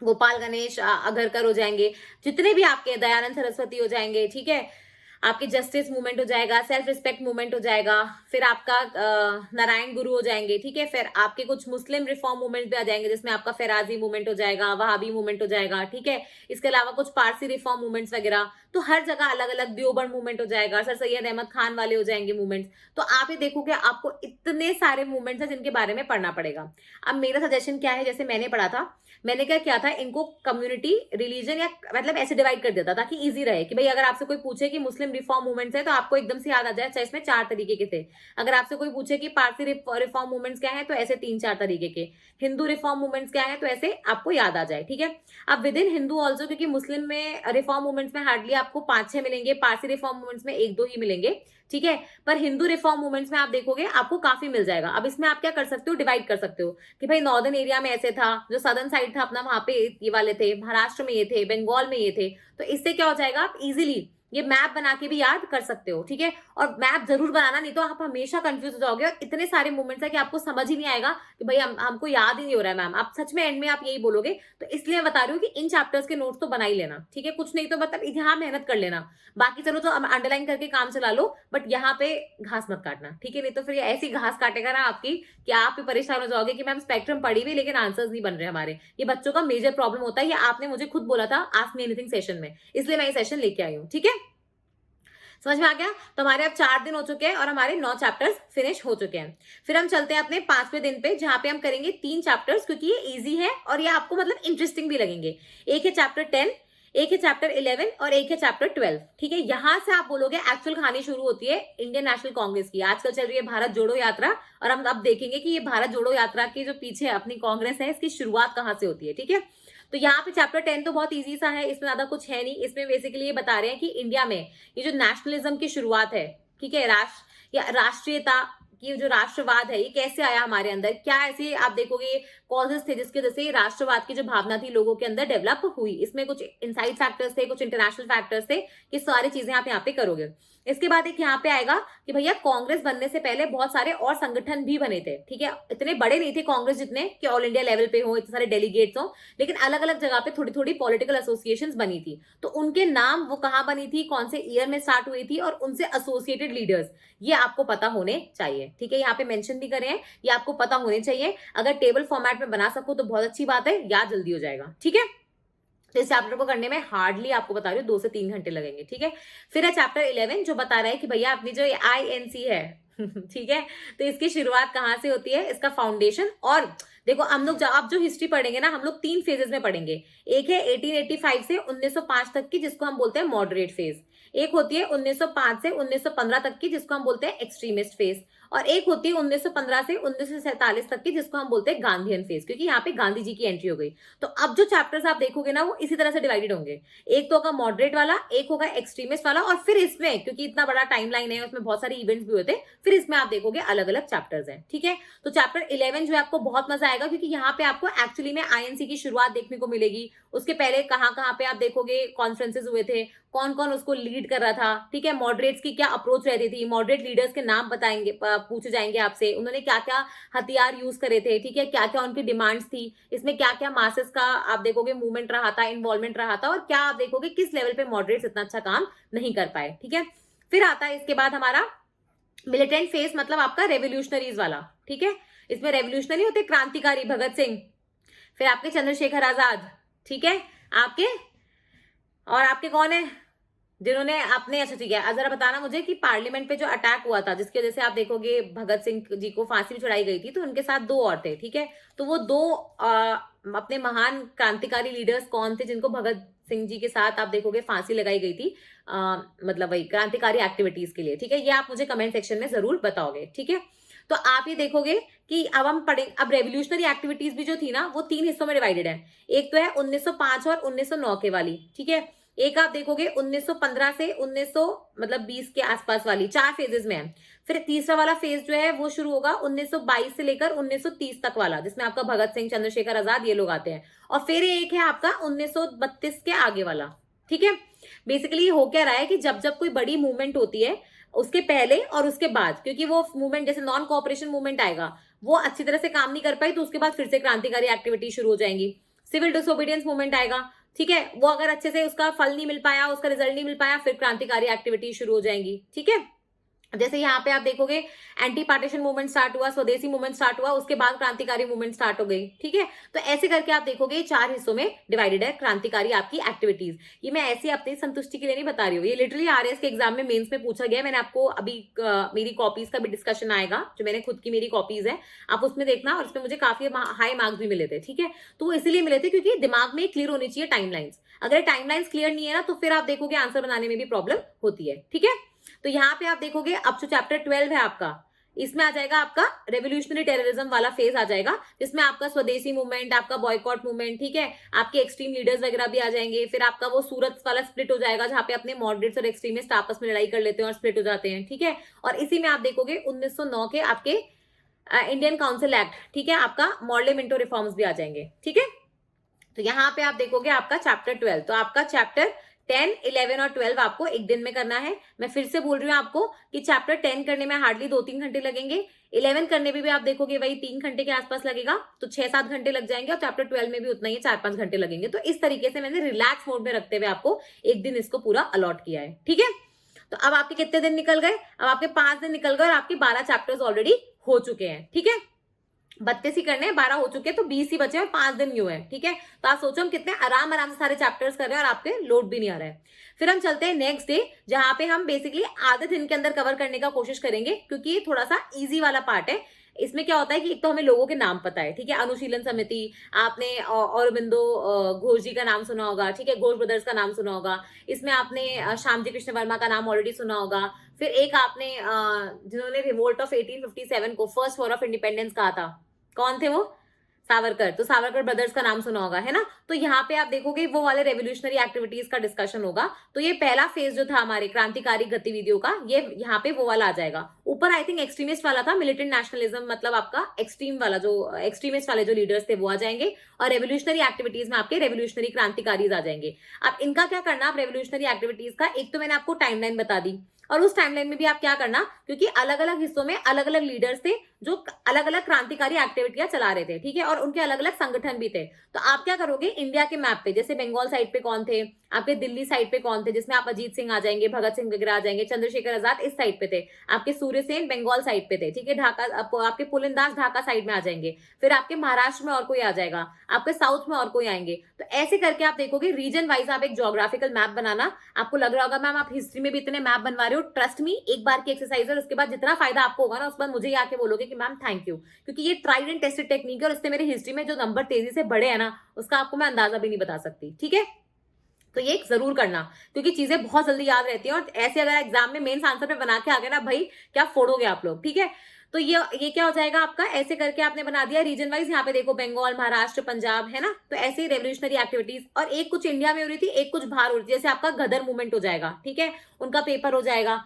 गोपाल गणेश अगरकर हो जाएँगे, जितने भी आपके दयानंद सरस्वती हो जाएँगे, ठीक है? आपकी जस्टिस मूवमेंट हो जाएगा, सेल्फ रिस्पेक्ट मूवमेंट हो जाएगा, फिर आपका नारायण गुरु हो जाएँगे, ठीक है? फिर आपके कुछ मुस्लिम रिफॉर्म मूवमेंट भी आ जाएँगे, जिसमें आपका फ़ैराज़ी मूवमेंट हो जाएगा, वहाबी मूवमेंट हो जाएगा, ठीक है? इसके अलावा कुछ पारसी रिफॉर्म मूवमेंट्स वगैरह, तो हर जगह अलग-अलग देवबंद मूवमेंट हो जाएगा, सर सैयद अहमद खान वाले हो जाएँगे मूवमेंट्स। तो आप ये देखोगे आपको इतने सारे मूवमेंट्स हैं जिनके बारे में पढ़ना पड़ेगा। अब मेरा सजेशन क्या है, जैसे मैंने पढ़ा था, मैंने क्या किया था, इनको कम्युनिटी, रिलीजन या मतलब ऐसे डिवाइड कर दिया था ताकि ईज़ी रहे कि भई अगर आपसे कोई पूछे कि मुस्लिम रिफॉर्म मूवमेंट्स है तो आपको एकदम से याद आ जाए। अच्छा, इसमें 4 तरीके के थे। अगर आपसे कोई पूछे कि पारसी रिफॉर्म मूवमेंट्स क्या है, तो ऐसे 3-4 तरीके के। हिंदू रिफॉर्म मूवमेंट्स क्या है, तो ऐसे आपको याद आ जाए, ठीक है? अब विद इन हिंदू ऑल्सो, क्योंकि मुस्लिम में रिफॉर्म मूवमेंट्स में हार्डली आपको 5-6 मिलेंगे, पारसी रिफॉर्म मूवमेंट्स में 1-2 ही मिलेंगे, ठीक है? पर हिंदू रिफॉर्म मूवमेंट्स में आप देखोगे आपको काफ़ी मिल जाएगा। अब इसमें आप क्या कर सकते हो, डिवाइड कर सकते हो कि भाई नॉर्दर्न एरिया में ऐसे था, जो सदर्न साइड था अपना, वहाँ पे ये वाले थे, महाराष्ट्र में ये थे, बंगाल में ये थे। तो इससे क्या हो जाएगा, आप इज़िली ये मैप बना के भी याद कर सकते हो, ठीक है? और मैप ज़रूर बनाना, नहीं तो आप हमेशा कन्फ्यूज़ हो जाओगे और इतने सारे मूवमेंट्स हैं कि आपको समझ ही नहीं आएगा कि भई हमको याद ही नहीं हो रहा है मैम। आप सच में एंड में आप यही बोलोगे। तो इसलिए मैं बता रही हूँ कि इन चैप्टर्स के नोट्स तो बना ही लेना, ठीक है? कुछ नहीं तो मतलब यहाँ मेहनत कर लेना। बाकी चलो तो अंडरलाइन करके काम चला लो, बट यहाँ पे घास मत काटना, ठीक है? नहीं तो फिर ये ऐसी घास काटेगा ना आपकी कि आप भी परेशान हो जाओगे कि मैम स्पेक्ट्रम पढ़ी हुई लेकिन आंसर्स नहीं बन रहे हमारे। ये बच्चों का मेजर प्रॉब्लम होता है। ये आपने मुझे खुद बोला था आस्क मी एनीथिंग सेशन में, इसलिए मैं ये सेशन लेके आई हूँ, ठीक है? समझ में आ गया? तो हमारे अब 4 दिन हो चुके हैं और हमारे 9 चैप्टर्स फिनिश हो चुके हैं। फिर हम चलते हैं अपने 5वें दिन पे, जहाँ पे हम करेंगे 3 चैप्टर्स, क्योंकि ये ईज़ी है और ये आपको मतलब इंटरेस्टिंग भी लगेंगे। एक है चैप्टर 10, एक है चैप्टर 11 और एक है चैप्टर 12, ठीक है? यहाँ से आप बोलोगे एक्चुअल कहानी शुरू होती है इंडियन नेशनल कांग्रेस की। आजकल चल रही है भारत जोड़ो यात्रा, और हम अब देखेंगे कि ये भारत जोड़ो यात्रा के जो पीछे अपनी कांग्रेस है, इसकी शुरुआत कहाँ से होती है, ठीक है? तो यहाँ पे चैप्टर 10 तो बहुत ईज़ी सा है, इसमें ज़्यादा कुछ है नहीं। इसमें बेसिकली ये बता रहे हैं कि इंडिया में ये जो नेशनलिज्म की शुरुआत है, ठीक है? राष्ट्रीयता की जो राष्ट्रवाद है, ये कैसे आया हमारे अंदर? क्या ऐसे आप देखोगे कॉजेस थे जिसकी वजह से राष्ट्रवाद की जो भावना थी लोगों के अंदर डेवलप हुई? इसमें कुछ इनसाइड फैक्टर्स थे, कुछ इंटरनेशनल फैक्टर्स थे, ये सारी चीजें आप यहाँ पे करोगे। इसके बाद एक यहाँ पे आएगा कि भैया कांग्रेस बनने से पहले बहुत सारे और संगठन भी बने थे, ठीक है? इतने बड़े नहीं थे कांग्रेस जितने कि ऑल इंडिया लेवल पे हो, इतने सारे डेलीगेट्स हो, लेकिन अलग अलग जगह पे थोड़ी थोड़ी पॉलिटिकल एसोसिएशंस बनी थी। तो उनके नाम, वो कहाँ बनी थी, कौन से ईयर में स्टार्ट हुई थी, और उनसे एसोसिएटेड लीडर्स, ये आपको पता होने चाहिए, ठीक है? यहाँ पे मेंशन भी करे हैं, ये आपको पता होने चाहिए। अगर टेबल फॉर्मेट में बना सको तो बहुत अच्छी बात है, याद जल्दी हो जाएगा, ठीक है? तो इस चैप्टर को करने में हार्डली आपको बता रही हूँ 2 से 3 घंटे लगेंगे, ठीक है? फिर है चैप्टर 11, जो बता रहा है कि भैया अपनी जो INC है ठीक है, तो इसकी शुरुआत कहाँ से होती है, इसका फाउंडेशन। और देखो हम लोग अब जो हिस्ट्री पढ़ेंगे ना, हम लोग 3 फेजेस में पढ़ेंगे। एक है 1885 से 1905 तक की, जिसको हम बोलते हैं मॉडरेट फेज। एक होती है 1905 से 1915 तक की, जिसको हम बोलते हैं एक्सट्रीमिस्ट फेज। और एक होती है 1915 से 1947 तक की, जिसको हम बोलते हैं गांधीयन फेज, क्योंकि यहाँ पे गांधी जी की एंट्री हो गई। तो अब जो चैप्टर्स आप देखोगे ना, वो इसी तरह से डिवाइडेड होंगे। एक तो होगा मॉडरेट वाला, एक होगा एक्सट्रीमिस्ट वाला, और फिर इसमें क्योंकि इतना बड़ा टाइमलाइन है, उसमें बहुत सारे इवेंट्स भी होते हैं, फिर इसमें आप देखोगे अलग अलग चैप्टर्स हैं, ठीक है? तो चैप्टर 11 जो है आपको बहुत मजा आएगा, क्योंकि यहाँ पे आपको एक्चुअली में INC की शुरुआत देखने को मिलेगी। उसके पहले कहाँ कहाँ पे आप देखोगे कॉन्फ्रेंसेस हुए थे, कौन कौन उसको लीड कर रहा था, ठीक है? मॉडरेट्स की क्या अप्रोच रहती थी, मॉडरेट लीडर्स के नाम बताएंगे, पूछे जाएंगे आपसे, उन्होंने क्या क्या हथियार यूज करे थे, ठीक है? क्या क्या उनकी डिमांड्स थी, इसमें क्या क्या मासेस का आप देखोगे मूवमेंट रहा था, इन्वॉल्वमेंट रहा था, और क्या आप देखोगे किस लेवल पे मॉडरेट्स इतना अच्छा काम नहीं कर पाए, ठीक है? फिर आता है इसके बाद हमारा मिलिटेंट फेज, मतलब आपका रेवोल्यूशनरीज वाला, ठीक है? इसमें रेवोल्यूशनरी होते क्रांतिकारी, भगत सिंह, फिर आपके चंद्रशेखर आजाद, ठीक है? आपके और आपके कौन है जिन्होंने अपने, अच्छा ठीक है, जरा बताना मुझे कि पार्लियामेंट पे जो अटैक हुआ था, जिसकी वजह से आप देखोगे भगत सिंह जी को फांसी भी चढ़ाई गई थी, तो उनके साथ 2 और थे, ठीक है? तो वो 2 अपने महान क्रांतिकारी लीडर्स कौन थे जिनको भगत सिंह जी के साथ आप देखोगे फांसी लगाई गई थी, मतलब वही क्रांतिकारी एक्टिविटीज के लिए, ठीक है? ये आप मुझे कमेंट सेक्शन में जरूर बताओगे, ठीक है? तो आप ये देखोगे कि अब हम पढ़ेंगे, अब रेवोल्यूशनरी एक्टिविटीज भी जो थी ना, वो 3 हिस्सों में डिवाइडेड है। एक तो है 1905 और 1909 के वाली, ठीक है? एक आप देखोगे 1915 से 1900 मतलब 20 के आसपास वाली, 4 फेजेस में है। फिर तीसरा वाला फेज जो है वो शुरू होगा 1922 से लेकर 1930 तक वाला, जिसमें आपका भगत सिंह, चंद्रशेखर आजाद ये लोग आते हैं। और फिर एक है आपका 1932 के आगे वाला, ठीक है। बेसिकली हो क्या रहा है कि जब जब कोई बड़ी मूवमेंट होती है उसके पहले और उसके बाद, क्योंकि वो मूवमेंट जैसे नॉन कोऑपरेशन मूवमेंट आएगा, वो अच्छी तरह से काम नहीं कर पाई, तो उसके बाद फिर से क्रांतिकारी एक्टिविटी शुरू हो जाएंगी। सिविल डिसोबीडियंस मूवमेंट आएगा, ठीक है, वो अगर अच्छे से उसका फल नहीं मिल पाया, उसका रिजल्ट नहीं मिल पाया, फिर क्रांतिकारी एक्टिविटी शुरू हो जाएंगी, ठीक है। जैसे यहाँ पे आप देखोगे एंटी पार्टीशन मूवमेंट स्टार्ट हुआ, स्वदेशी मूवमेंट स्टार्ट हुआ, उसके बाद क्रांतिकारी मूवमेंट स्टार्ट हो गई, ठीक है। तो ऐसे करके आप देखोगे 4 हिस्सों में डिवाइडेड है क्रांतिकारी आपकी एक्टिविटीज। ये मैं ऐसी अपनी संतुष्टि के लिए नहीं बता रही हूँ, ये लिटरली आरएस के एग्जाम में मेंस में पूछा गया। मैंने आपको अभी मेरी कॉपीज का भी डिस्कशन आएगा, जो मैंने खुद की मेरी कॉपीज है, आप उसमें देखना, और उसमें मुझे काफी हाई मार्क्स भी मिले थे, ठीक है। तो वो इसलिए मिले थे क्योंकि दिमाग में क्लियर होनी चाहिए टाइमलाइंस। अगर टाइमलाइंस क्लियर नहीं है ना, तो फिर आप देखोगे आंसर बनाने में भी प्रॉब्लम होती है, ठीक है। तो यहाँ पे आप देखोगे अब जो चैप्टर 12 है आपका, इसमें आ जाएगा आपका रेवोल्यूशनरी टेररिज्म वाला फेज आ जाएगा, जिसमें आपका स्वदेशी मूवमेंट, आपका बॉयकॉट मूवमेंट, ठीक है, आपके एक्सट्रीम लीडर्स वगैरह भी आ जाएंगे। फिर आपका वो सूरत वाला स्प्लिट हो जाएगा, जहां पे अपने मॉडरेट्स और एक्सट्रीमिस्ट आपस में लड़ाई कर लेते हैं और स्प्लिट हो जाते हैं, ठीक है। और इसी में आप देखोगे 1909 के आपके इंडियन काउंसिल एक्ट, ठीक है, आपका मॉडले मिंटो रिफॉर्म्स भी आ जाएंगे, ठीक है। तो यहाँ पे आप देखोगे आपका चैप्टर 12, तो आपका चैप्टर 10, 11 और 12 आपको एक दिन में करना है। मैं फिर से बोल रही हूँ आपको कि चैप्टर 10 करने में हार्डली 2-3 घंटे लगेंगे, 11 करने में भी आप देखोगे वही 3 घंटे के आसपास लगेगा, तो 6-7 घंटे लग जाएंगे, और चैप्टर 12 में भी उतना ही 4-5 घंटे लगेंगे। तो इस तरीके से मैंने रिलैक्स मोड में रखते हुए आपको एक दिन इसको पूरा अलॉट किया है, ठीक है। तो अब आपके कितने दिन निकल गए? अब आपके 5 दिन निकल गए और आपके 12 चैप्टर्स ऑलरेडी हो चुके हैं, ठीक है। 32 ही करने हैं, 12 हो चुके हैं, तो 20 ही बचे हैं, 5 दिन न्यू है, ठीक है। तो आप सोचो हम कितने आराम आराम से सारे चैप्टर्स कर रहे हैं और आपके लोड भी नहीं आ रहा है। फिर हम चलते हैं नेक्स्ट डे, जहां पे हम बेसिकली आधे दिन के अंदर कवर करने का कोशिश करेंगे, क्योंकि ये थोड़ा सा इजी वाला पार्ट है। इसमें क्या होता है कि एक तो हमें लोगों के नाम पता है, ठीक है, अनुशीलन समिति, आपने औरबिंदो घोष जी का नाम सुना होगा, ठीक है, घोष ब्रदर्स का नाम सुना होगा। इसमें आपने श्यामजी कृष्ण वर्मा का नाम ऑलरेडी सुना होगा। फिर एक आपने जिन्होंने रिवोल्ट ऑफ 1857 को फर्स्ट वॉर ऑफ इंडिपेंडेंस कहा था, कौन थे वो? सावरकर। तो सावरकर ब्रदर्स का नाम सुना होगा, है ना। तो यहाँ पे आप देखोगे वो वाले रेवोल्यूशनरी एक्टिविटीज का डिस्कशन होगा। तो ये पहला फेज जो था हमारे क्रांतिकारी गतिविधियों का, ये यहाँ पे वो वाला आ जाएगा। ऊपर आई थिंक एक्सट्रीमिस्ट वाला था, मिलिटेंट नेशनलिज्म, मतलब आपका एक्सट्रीम वाला जो एक्सट्रीमिस्ट वाले जो लीडर्स थे वो आ जाएंगे, और रेवोल्यूशनरी एक्टिविटीज में आपके रेवोल्यूशनरी क्रांतिकारीज आ जाएंगे। अब इनका क्या करना, आप रेवोल्यूशनरी एक्टिविटीज का एक तो मैंने आपको टाइमलाइन बता दी, और उस टाइमलाइन में भी आप क्या करना, क्योंकि अलग अलग हिस्सों में अलग अलग लीडर्स थे जो अलग अलग क्रांतिकारी एक्टिविटियां चला रहे थे, ठीक है, और उनके अलग अलग संगठन भी थे। तो आप क्या करोगे, इंडिया के मैप पे जैसे बंगाल साइड पे कौन थे, आपके दिल्ली साइड पे कौन थे, जिसमें आप अजीत सिंह आ जाएंगे, भगत सिंह वगैरह आ जाएंगे, चंद्रशेखर आजाद इस साइड पे थे, आपके सूर्य सेन बंगाल साइड पे थे, ठीक है, ढाका आपके पुलिंदास ढाका साइड में आ जाएंगे, फिर आपके महाराष्ट्र में और कोई आ जाएगा, आपके साउथ में और कोई आएंगे। तो ऐसे करके आप देखोगे रीजन वाइज आप एक ज्योग्राफिकल मैप बनाना। आपको लग रहा होगा मैम आप हिस्ट्री में भी इतने मैप बनवा रहे हो, ट्रस्ट मी, एक बार की एक्सरसाइज है, उसके बाद जितना फायदा आपको होगा ना, उसके बाद मुझे ही आके बोलोगे कि मैम थैंक यू, क्योंकि ये ट्राइड एंड टेस्टेड टेक्निक है, और इससे मेरी हिस्ट्री में जो नंबर तेजी से बढ़े हैं ना, उसका आपको मैं अंदाजा भी नहीं बता सकती, ठीक है। तो ये जरूर करना, क्योंकि चीजें बहुत जल्दी याद रहती हैं, और ऐसे अगर एग्जाम में मेंस आंसर पे बना के आ गए ना भाई, क्या फोड़ोगे आप लोग, ठीक है। तो ये क्या हो जाएगा आपका, ऐसे करके आपने बना दिया रीजन वाइज। यहाँ पे देखो बंगाल, महाराष्ट्र, पंजाब, है ना। तो ऐसे ही रेवोल्यूशनरी एक्टिविटीज, और एक कुछ इंडिया में हो रही थी, एक कुछ बाहर हो रही थी, जैसे आपका गदर मूवमेंट हो जाएगा, ठीक है, उनका पेपर हो जाएगा।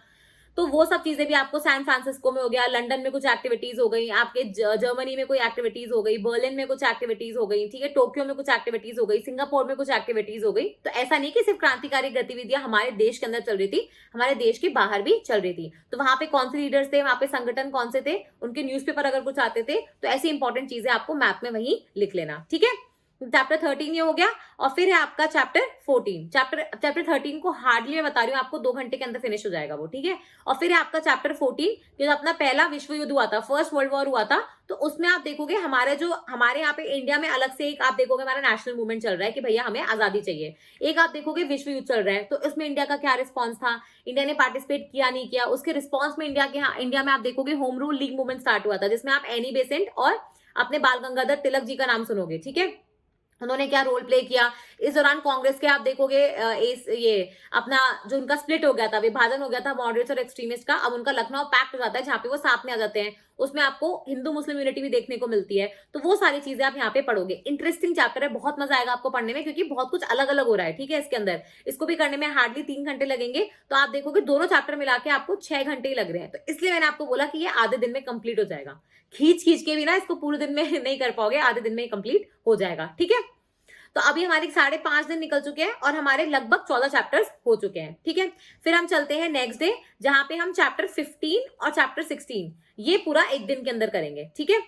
तो वो सब चीजें भी आपको सैन फ्रांसिस्को में हो गया, लंदन में कुछ एक्टिविटीज हो गई, आपके जर्मनी में कोई एक्टिविटीज हो गई, बर्लिन में कुछ एक्टिविटीज हो गई, ठीक है, टोक्यो में कुछ एक्टिविटीज हो गई, सिंगापुर में कुछ एक्टिविटीज हो गई। तो ऐसा नहीं कि सिर्फ क्रांतिकारी गतिविधियां हमारे देश के अंदर चल रही थी, हमारे देश के बाहर भी चल रही थी। तो वहां पे कौन से लीडर्स थे, वहां पे संगठन कौन से थे, उनके न्यूज़पेपर अगर कुछ आते थे, तो ऐसी इंपॉर्टेंट चीजें आपको मैप में वहीं लिख लेना, ठीक है। चैप्टर 13 ये हो गया, और फिर है आपका चैप्टर 14। चैप्टर 13 को हार्डली मैं बता रही हूँ आपको 2 घंटे के अंदर फिनिश हो जाएगा वो, ठीक है। और फिर है आपका चैप्टर 14, जो अपना पहला विश्व युद्ध हुआ था, फर्स्ट वर्ल्ड वॉर हुआ था। तो उसमें आप देखोगे हमारे यहाँ पे इंडिया में अलग से एक आप देखोगे हमारा नेशनल मूवमेंट चल रहा है कि भैया हमें आजादी चाहिए। एक आप देखोगे विश्व युद्ध चल रहा है, तो इसमें इंडिया का क्या रिस्पॉन्स था, इंडिया ने पार्टिसिपेट किया नहीं किया, उसके रिस्पॉन्स में इंडिया में आप देखोगे home rule league movement start हुआ था, जिसमें आप एनी बेसेंट और अपने बाल गंगाधर तिलक जी का नाम सुनोगे, ठीक है। उन्होंने क्या रोल प्ले किया इस दौरान कांग्रेस के आप देखोगे ये अपना जो उनका स्प्लिट हो गया था, विभाजन हो गया था मॉडरेट्स और एक्सट्रीमिस्ट का, अब उनका लखनऊ पैक्ट हो जाता है जहां पे वो साथ में आ जाते हैं। उसमें आपको हिंदू मुस्लिम यूनिटी भी देखने को मिलती है। तो वो सारी चीजें आप यहाँ पे पढ़ोगे। इंटरेस्टिंग चैप्टर है, बहुत मजा आएगा आपको पढ़ने में, क्योंकि बहुत कुछ अलग अलग हो रहा है, ठीक है। इसके अंदर इसको भी करने में हार्डली 3 घंटे लगेंगे, तो आप देखोगे दोनों चैप्टर मिला के आपको 6 घंटे ही लग रहे हैं। तो इसलिए मैंने आपको बोला कि ये आधे दिन में कंप्लीट हो जाएगा। खींच खींच के भी ना इसको पूरे दिन में नहीं कर पाओगे, आधे दिन में ही कंप्लीट हो जाएगा, ठीक है। तो अभी हमारे 5.5 दिन निकल चुके हैं और हमारे लगभग 14 चैप्टर्स हो चुके हैं, ठीक है। फिर हम चलते हैं नेक्स्ट डे, जहां पे हम चैप्टर 15 और चैप्टर 16 ये पूरा एक दिन के अंदर करेंगे, ठीक है।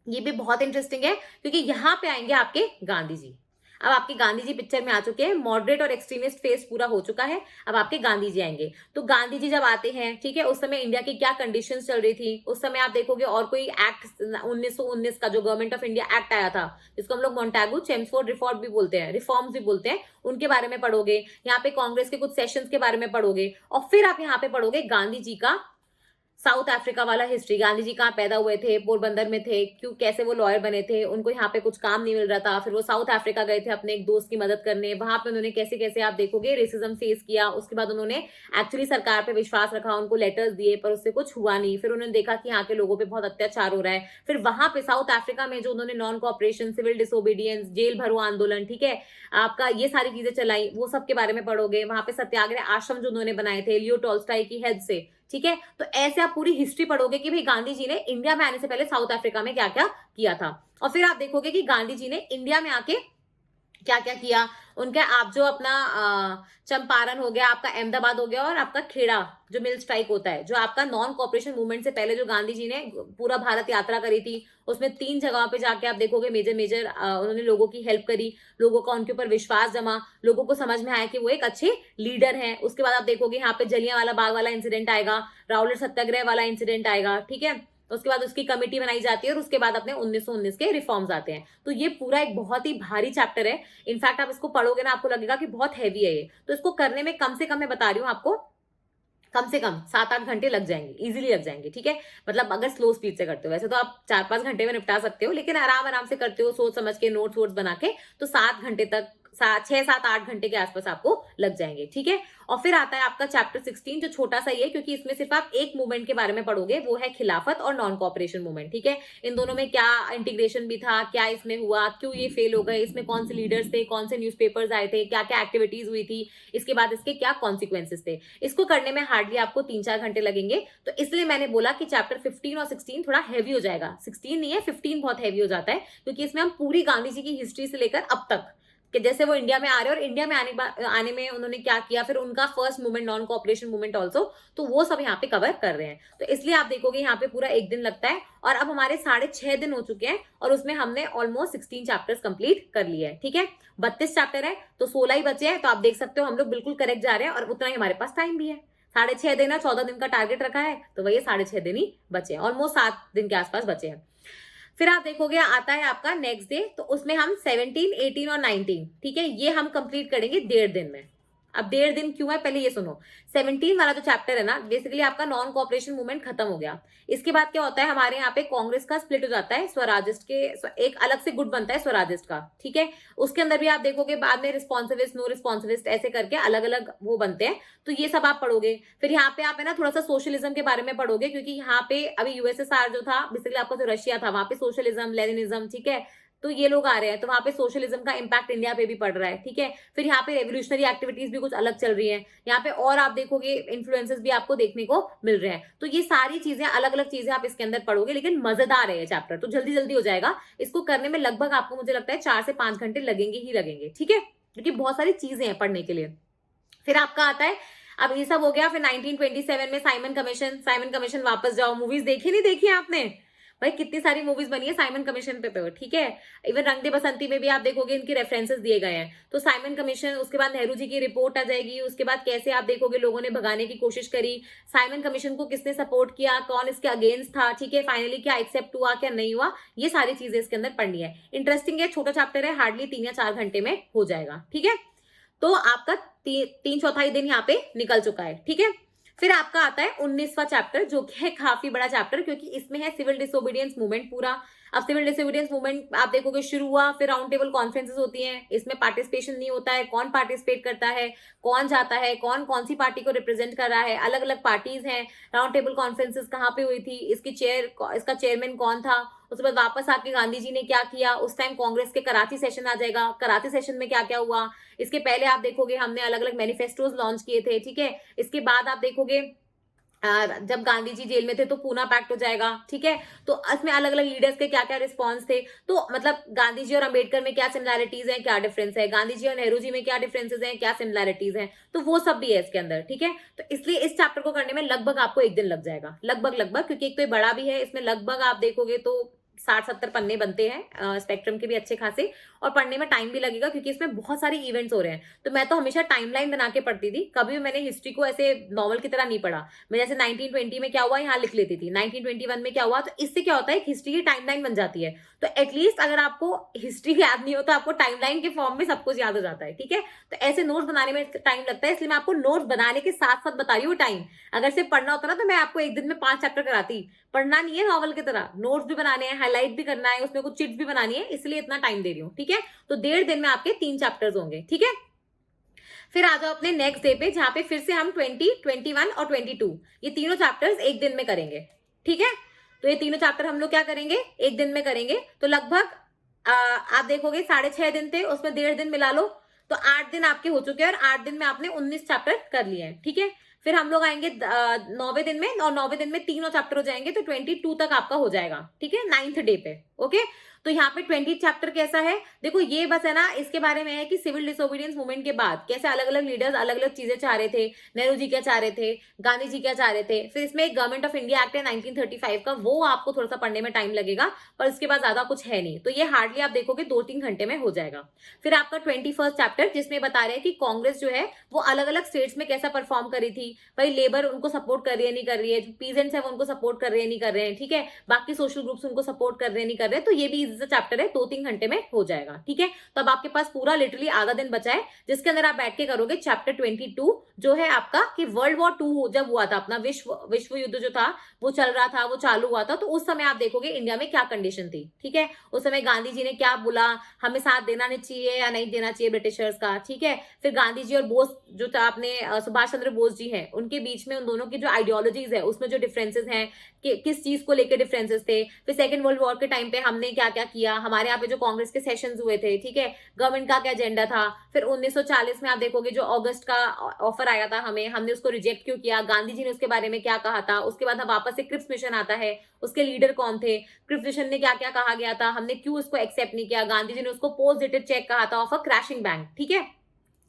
ये भी बहुत इंटरेस्टिंग है, क्योंकि यहां पे आएंगे आपके गांधी जी। अब आपके गांधी जी पिक्चर में आ चुके हैं, मॉडरेट और एक्सट्रीमिस्ट फेज पूरा हो चुका है। अब आपके गांधी जी आएंगे। तो गांधी जी जब आते हैं, ठीक है, उस समय इंडिया की क्या कंडीशंस चल रही थी, उस समय आप देखोगे और कोई एक्ट 1919 का जो गवर्नमेंट ऑफ इंडिया एक्ट आया था, जिसको हम लोग मोंटेगू चेम्सफोर्ड रिफॉर्म भी बोलते हैं, रिफॉर्म्स भी बोलते हैं, उनके बारे में पढ़ोगे। यहाँ पे कांग्रेस के कुछ सेशंस के बारे में पढ़ोगे, और फिर आप यहाँ पे पढ़ोगे गांधी जी का साउथ अफ्रीका वाला हिस्ट्री। गांधी जी कहाँ पैदा हुए थे, पोरबंदर में थे, क्यों कैसे वो लॉयर बने थे, उनको यहाँ पे कुछ काम नहीं मिल रहा था, फिर वो साउथ अफ्रीका गए थे अपने एक दोस्त की मदद करने, वहां पे उन्होंने कैसे कैसे आप देखोगे रेसिज्म फेस किया। उसके बाद उन्होंने एक्चुअली सरकार पे विश्वास रखा, उनको लेटर्स दिए, पर उससे कुछ हुआ नहीं। फिर उन्होंने देखा कि यहाँ के लोगों पे बहुत अत्याचार हो रहा है। फिर वहां पे साउथ अफ्रीका में जो उन्होंने non cooperation, civil disobedience, jail भरो आंदोलन, ठीक है, आपका ये सारी चीजें चलाई, वो सब के बारे में पढ़ोगे। वहां पे सत्याग्रह आश्रम जो उन्होंने बनाए थे लियो टॉल्स्टॉय की हेल्प से, ठीक है। तो ऐसे आप पूरी हिस्ट्री पढ़ोगे कि भाई गांधी जी ने इंडिया में आने से पहले साउथ अफ्रीका में क्या क्या किया था। और फिर आप देखोगे कि गांधी जी ने इंडिया में आके क्या क्या किया। उनका आप जो अपना चंपारण हो गया, आपका अहमदाबाद हो गया, और आपका खेड़ा जो मिल स्ट्राइक होता है, जो आपका नॉन कॉपरेशन मूवमेंट से पहले जो गांधी जी ने पूरा भारत यात्रा करी थी, उसमें 3 जगहों पे जाके आप देखोगे मेजर मेजर उन्होंने लोगों की हेल्प करी, लोगों का उनके ऊपर विश्वास जमा, लोगों को समझ में आया कि वो एक अच्छे लीडर हैं। उसके बाद आप देखोगे यहाँ पे जलियांवाला बाग वाला इंसिडेंट आएगा, राउलेट सत्याग्रह वाला इंसिडेंट आएगा, ठीक है। उसके बाद उसकी कमेटी बनाई जाती है, और उसके बाद अपने 1919 के रिफॉर्म्स आते हैं। तो ये पूरा एक बहुत ही भारी चैप्टर है। इनफैक्ट आप इसको पढ़ोगे ना, आपको लगेगा कि बहुत हैवी है ये। तो इसको करने में कम से कम, मैं बता रही हूँ आपको, कम से कम 7-8 घंटे लग जाएंगे, इजीली लग जाएंगे, ठीक है। मतलब अगर स्लो स्पीड से करते हो, वैसे तो आप 4-5 घंटे में निपटा सकते हो, लेकिन आराम आराम से करते हो, सोच समझ के नोट्स वोट्स बना के, तो 7 घंटे तक, 6-7-8 घंटे के आसपास आपको लग जाएंगे, ठीक है। और फिर आता है आपका चैप्टर 16, जो छोटा सा ही है, क्योंकि इसमें सिर्फ आप एक मूवमेंट के बारे में पढ़ोगे, वो है खिलाफत और नॉन कॉपरेशन मूवमेंट, ठीक है। इन दोनों में क्या इंटीग्रेशन भी था, क्या इसमें हुआ, क्यों ये फेल हो गए, इसमें कौन से लीडर्स थे, कौन से न्यूज़पेपर्स आए थे, क्या क्या एक्टिविटीज हुई थी, इसके बाद इसके क्या कॉन्सिक्वेंसेस थे। इसको करने में हार्डली आपको 3-4 घंटे लगेंगे। तो इसलिए मैंने बोला कि चैप्टर 15 और 16 थोड़ा हैवी हो जाएगा। 16 नहीं है, 15 बहुत हैवी हो जाता है, क्योंकि इसमें हम पूरी गांधी जी की हिस्ट्री से लेकर अब तक, कि जैसे वो इंडिया में आ रहे हैं और इंडिया में आने में उन्होंने क्या किया, फिर उनका first movement non cooperation movement also, तो वो सब यहाँ पे कवर कर रहे हैं। तो इसलिए आप देखोगे यहाँ पे पूरा एक दिन लगता है। और अब हमारे 6.5 दिन हो चुके हैं, और उसमें हमने ऑलमोस्ट 16 चैप्टर्स कंप्लीट कर लिए हैं, ठीक है। 32 चैप्टर है, तो 16 ही बचे हैं। तो आप देख सकते हो हम लोग बिल्कुल करेक्ट जा रहे हैं, और उतना ही हमारे पास टाइम भी है। 6.5 दिन है, 14 दिन का टारगेट रखा है, तो वही 6.5 दिन ही बचे हैं, ऑलमोस्ट 7 दिन के आसपास बचे हैं। फिर आप देखोगे आता है आपका नेक्स्ट डे, तो उसमें हम 17, 18 और 19, ठीक है, ये हम कंप्लीट करेंगे 1.5 दिन में। अब 1.5 दिन क्यों है, पहले ये सुनो। 17 वाला जो चैप्टर है ना, बेसिकली आपका नॉन कोऑपरेशन मूवमेंट खत्म हो गया। इसके बाद क्या होता है, हमारे यहाँ पे कांग्रेस का स्प्लिट हो जाता है, स्वराजिस्ट के एक अलग से गुट बनता है स्वराजिस्ट का, ठीक है। उसके अंदर भी आप देखोगे बाद में रिस्पॉन्सिविस्ट, नो रिस्पॉन्सिविस्ट, ऐसे करके अलग अलग वो बनते हैं। तो ये सब आप पढ़ोगे। फिर यहाँ पे आप है ना थोड़ा सा सोशलिज्म के बारे में पढ़ोगे, क्योंकि यहाँ पे अभी यूएसएसआर जो था, बेसिकली आपका जो रशिया था, वहां पे सोशलिज्म, लेनिनिज्म, ठीक है, तो ये लोग आ रहे हैं, तो वहां पे सोशलिज्म का इंपैक्ट इंडिया पे भी पड़ रहा है, ठीक है। फिर यहाँ पे रेवोल्यूशनरी एक्टिविटीज भी कुछ अलग चल रही हैं यहाँ पे, और आप देखोगे इन्फ्लुएंसेस भी आपको देखने को मिल रहे हैं। तो ये सारी चीजें, अलग अलग चीजें आप इसके अंदर पढ़ोगे, लेकिन मजेदार है ये चैप्टर, तो जल्दी जल्दी हो जाएगा। इसको करने में लगभग आपको, मुझे लगता है 4 से 5 घंटे लगेंगे ही लगेंगे, ठीक है, क्योंकि बहुत सारी चीजें हैं पढ़ने के लिए। फिर आपका आता है, अब ये सब हो गया। फिर 1927 में साइमन कमीशन वापस जाओ। मूवीज देखी नहीं देखी आपने भाई, कितनी सारी मूवीज बनी है साइमन कमीशन पे, तो ठीक है। इवन रंग दे बसंती में भी आप देखोगे इनके रेफरेंसेस दिए गए हैं। तो साइमन कमीशन, उसके बाद नेहरू जी की रिपोर्ट आ जाएगी, उसके बाद कैसे आप देखोगे लोगों ने भगाने की कोशिश करी, साइमन कमीशन को किसने सपोर्ट किया, कौन इसके अगेंस्ट था, ठीक है, फाइनली क्या एक्सेप्ट हुआ, क्या नहीं हुआ, ये सारी चीजें इसके अंदर पढ़नी है। इंटरेस्टिंग है, छोटा चैप्टर है, हार्डली 3 या 4 घंटे में हो जाएगा, ठीक है। तो आपका 3/4 दिन यहाँ पे निकल चुका है, ठीक है। फिर आपका आता है 19वां चैप्टर, जो कि है काफी बड़ा चैप्टर, क्योंकि इसमें है सिविल डिसोबीडियंस मूवमेंट पूरा। अब सिविल डिसोबीडियंस मूवमेंट आप देखोगे शुरू हुआ, फिर राउंड टेबल कॉन्फ्रेंसेस होती हैं, इसमें पार्टिसिपेशन नहीं होता है, कौन पार्टिसिपेट करता है, कौन जाता है, कौन कौन सी पार्टी को रिप्रेजेंट कर रहा है, अलग अलग पार्टीज हैं। राउंड टेबल कॉन्फ्रेंसेस कहाँ पे हुई थी, इसका चेयरमैन कौन था, उसके बाद वापस आके गांधी जी ने क्या किया, उस टाइम कांग्रेस के कराची सेशन आ जाएगा, कराची सेशन में क्या क्या हुआ। इसके पहले आप देखोगे हमने अलग अलग मैनिफेस्टोज लॉन्च किए थे, ठीक है। इसके बाद आप देखोगे जब गांधी जी जेल में थे तो पूना पैक्ट हो जाएगा, ठीक है। तो इसमें अलग अलग लीडर्स के क्या क्या रिस्पॉन्स थे, तो मतलब गांधी जी और अंबेडकर में क्या सिमिलैरिटीज हैं, क्या डिफरेंस है, गांधी जी और नेहरू जी में क्या डिफरेंसेस हैं, क्या सिमिलैरिटीज हैं, तो वो सब भी है इसके अंदर, ठीक है। तो इसलिए इस चैप्टर को करने में लगभग आपको एक दिन लग जाएगा, लगभग, क्योंकि एक तो ये बड़ा भी है, इसमें लगभग आप देखोगे तो 60-70 पन्ने बनते हैं, स्पेक्ट्रम के भी अच्छे खासे, और पढ़ने में टाइम भी लगेगा क्योंकि इसमें बहुत सारे इवेंट्स हो रहे हैं। तो मैं तो हमेशा टाइमलाइन बना के पढ़ती थी, कभी भी मैंने हिस्ट्री को ऐसे नॉवल की तरह नहीं पढ़ा। मैं जैसे 1920 में क्या हुआ यहाँ लिख लेती थी, 1921 में क्या हुआ, तो इससे क्या होता है हिस्ट्री की टाइमलाइन बन जाती है। तो एटलीस्ट अगर आपको हिस्ट्री याद नहीं हो तो आपको टाइमलाइन के फॉर्म में सब कुछ याद हो जाता है, ठीक है। तो ऐसे नोट्स बनाने में टाइम लगता है, इसलिए मैं आपको नोट्स बनाने के साथ साथ बता रही हूँ टाइम। अगर सिर्फ पढ़ना होता ना तो मैं आपको एक दिन में 5 चैप्टर कराती। पढ़ना नहीं है नॉवल की तरह, नोट्स भी बनाने हैं, हाईलाइट भी करना है, उसमें कुछ चिट्स भी बनानी है, इसलिए इतना टाइम दे रही हूँ, ठीक है। तो 1.5 दिन में आपके 3 चैप्टर्स होंगे, ठीक है। फिर आ जाओ अपने नेक्स्ट डे पे, जहां पे फिर से हम 20, 21 और 22 ये तीनों चैप्टर्स एक दिन में करेंगे, ठीक है। तो ये तीनों चैप्टर हम लोग क्या करेंगे, एक दिन में करेंगे। तो लगभग आप देखोगे 6.5 दिन थे, उसमें 1.5 दिन मिला लो, तो 8 दिन आपके हो चुके हैं, और 8 दिन में आपने 19 चैप्टर कर लिए हैं, ठीक है। फिर हम लोग आएंगे 9वें दिन में, और 9वें दिन में तीनों चैप्टर हो जाएंगे, तो 22 तक आपका हो जाएगा, ठीक है, 9th डे पे, ओके। तो यहाँ पे 20 चैप्टर कैसा है, देखो ये बस है ना, इसके बारे में है कि सिविल डिसोबीडियंस मूवमेंट के बाद कैसे अलग अलग लीडर्स अलग अलग चीजें चाह रहे थे, नेहरू जी क्या चाह रहे थे, गांधी जी क्या चाह रहे थे। फिर इसमें एक गवर्नमेंट ऑफ इंडिया एक्ट है 1935 का, वो आपको थोड़ा सा पढ़ने में टाइम लगेगा, पर इसके बाद ज्यादा कुछ है नहीं, तो ये हार्डली आप देखोगे 2-3 घंटे में हो जाएगा। फिर आपका 21st चैप्टर, जिसमें बता रहे हैं कि कांग्रेस जो है वो अलग अलग स्टेट्स में कैसा परफॉर्म करी थी, भाई लेबर उनको सपोर्ट कर रही है नहीं कर रही है, पीजेंट्स है वो उनको सपोर्ट कर रहे हैं नहीं कर रहे हैं, ठीक है, बाकी सोशल ग्रुप्स उनको सपोर्ट कर रहे हैं नहीं कर रहे हैं। तो ये भी इजी सा चैप्टर है, 2-3 घंटे में हो जाएगा, ठीक है। तो अब आपके पास पूरा लिटरली आधा दिन बचा है, जिसके अंदर आप बैठ के करोगे चैप्टर 22, जो है आपका कि वर्ल्ड वॉर 2 जब हुआ था, अपना विश्व युद्ध जो था वो चल रहा था, वो चालू हुआ था, तो उस समय आप देखोगे इंडिया में क्या कंडीशन थी, ठीक है। उस समय गांधी जी ने क्या बोला, हमें साथ देना नहीं चाहिए या नहीं देना चाहिए ब्रिटिशर्स का, ठीक है। फिर गांधी जी और बोस जो था अपने सुभाष चंद्र बोस जी हैं, उनके बीच में उन दोनों की जो आइडियोलॉजीज है उसमें जो डिफरेंसेस हैं, कि किस चीज को लेकर डिफरेंसेस थे। फिर सेकंड वर्ल्ड वॉर के टाइम पे हमने क्या क्या किया, हमारे यहाँ पे जो कांग्रेस के सेशंस हुए थे, ठीक है, गवर्नमेंट का क्या एजेंडा था। फिर 1940 में आप देखोगे जो अगस्त का ऑफर आया था हमें, हमने उसको रिजेक्ट क्यों किया, गांधी जी ने उसके बारे में क्या कहा था। उसके बाद हम वापस से क्रिप्स मिशन आता है, उसके लीडर कौन थे, क्रिप्स मिशन में क्या क्या कहा गया था, हमने क्यों उसको एक्सेप्ट नहीं किया, गांधी जी ने उसको पोस्ट डेटेड चेक कहा था ऑफ अ क्रैशिंग बैंक, ठीक है।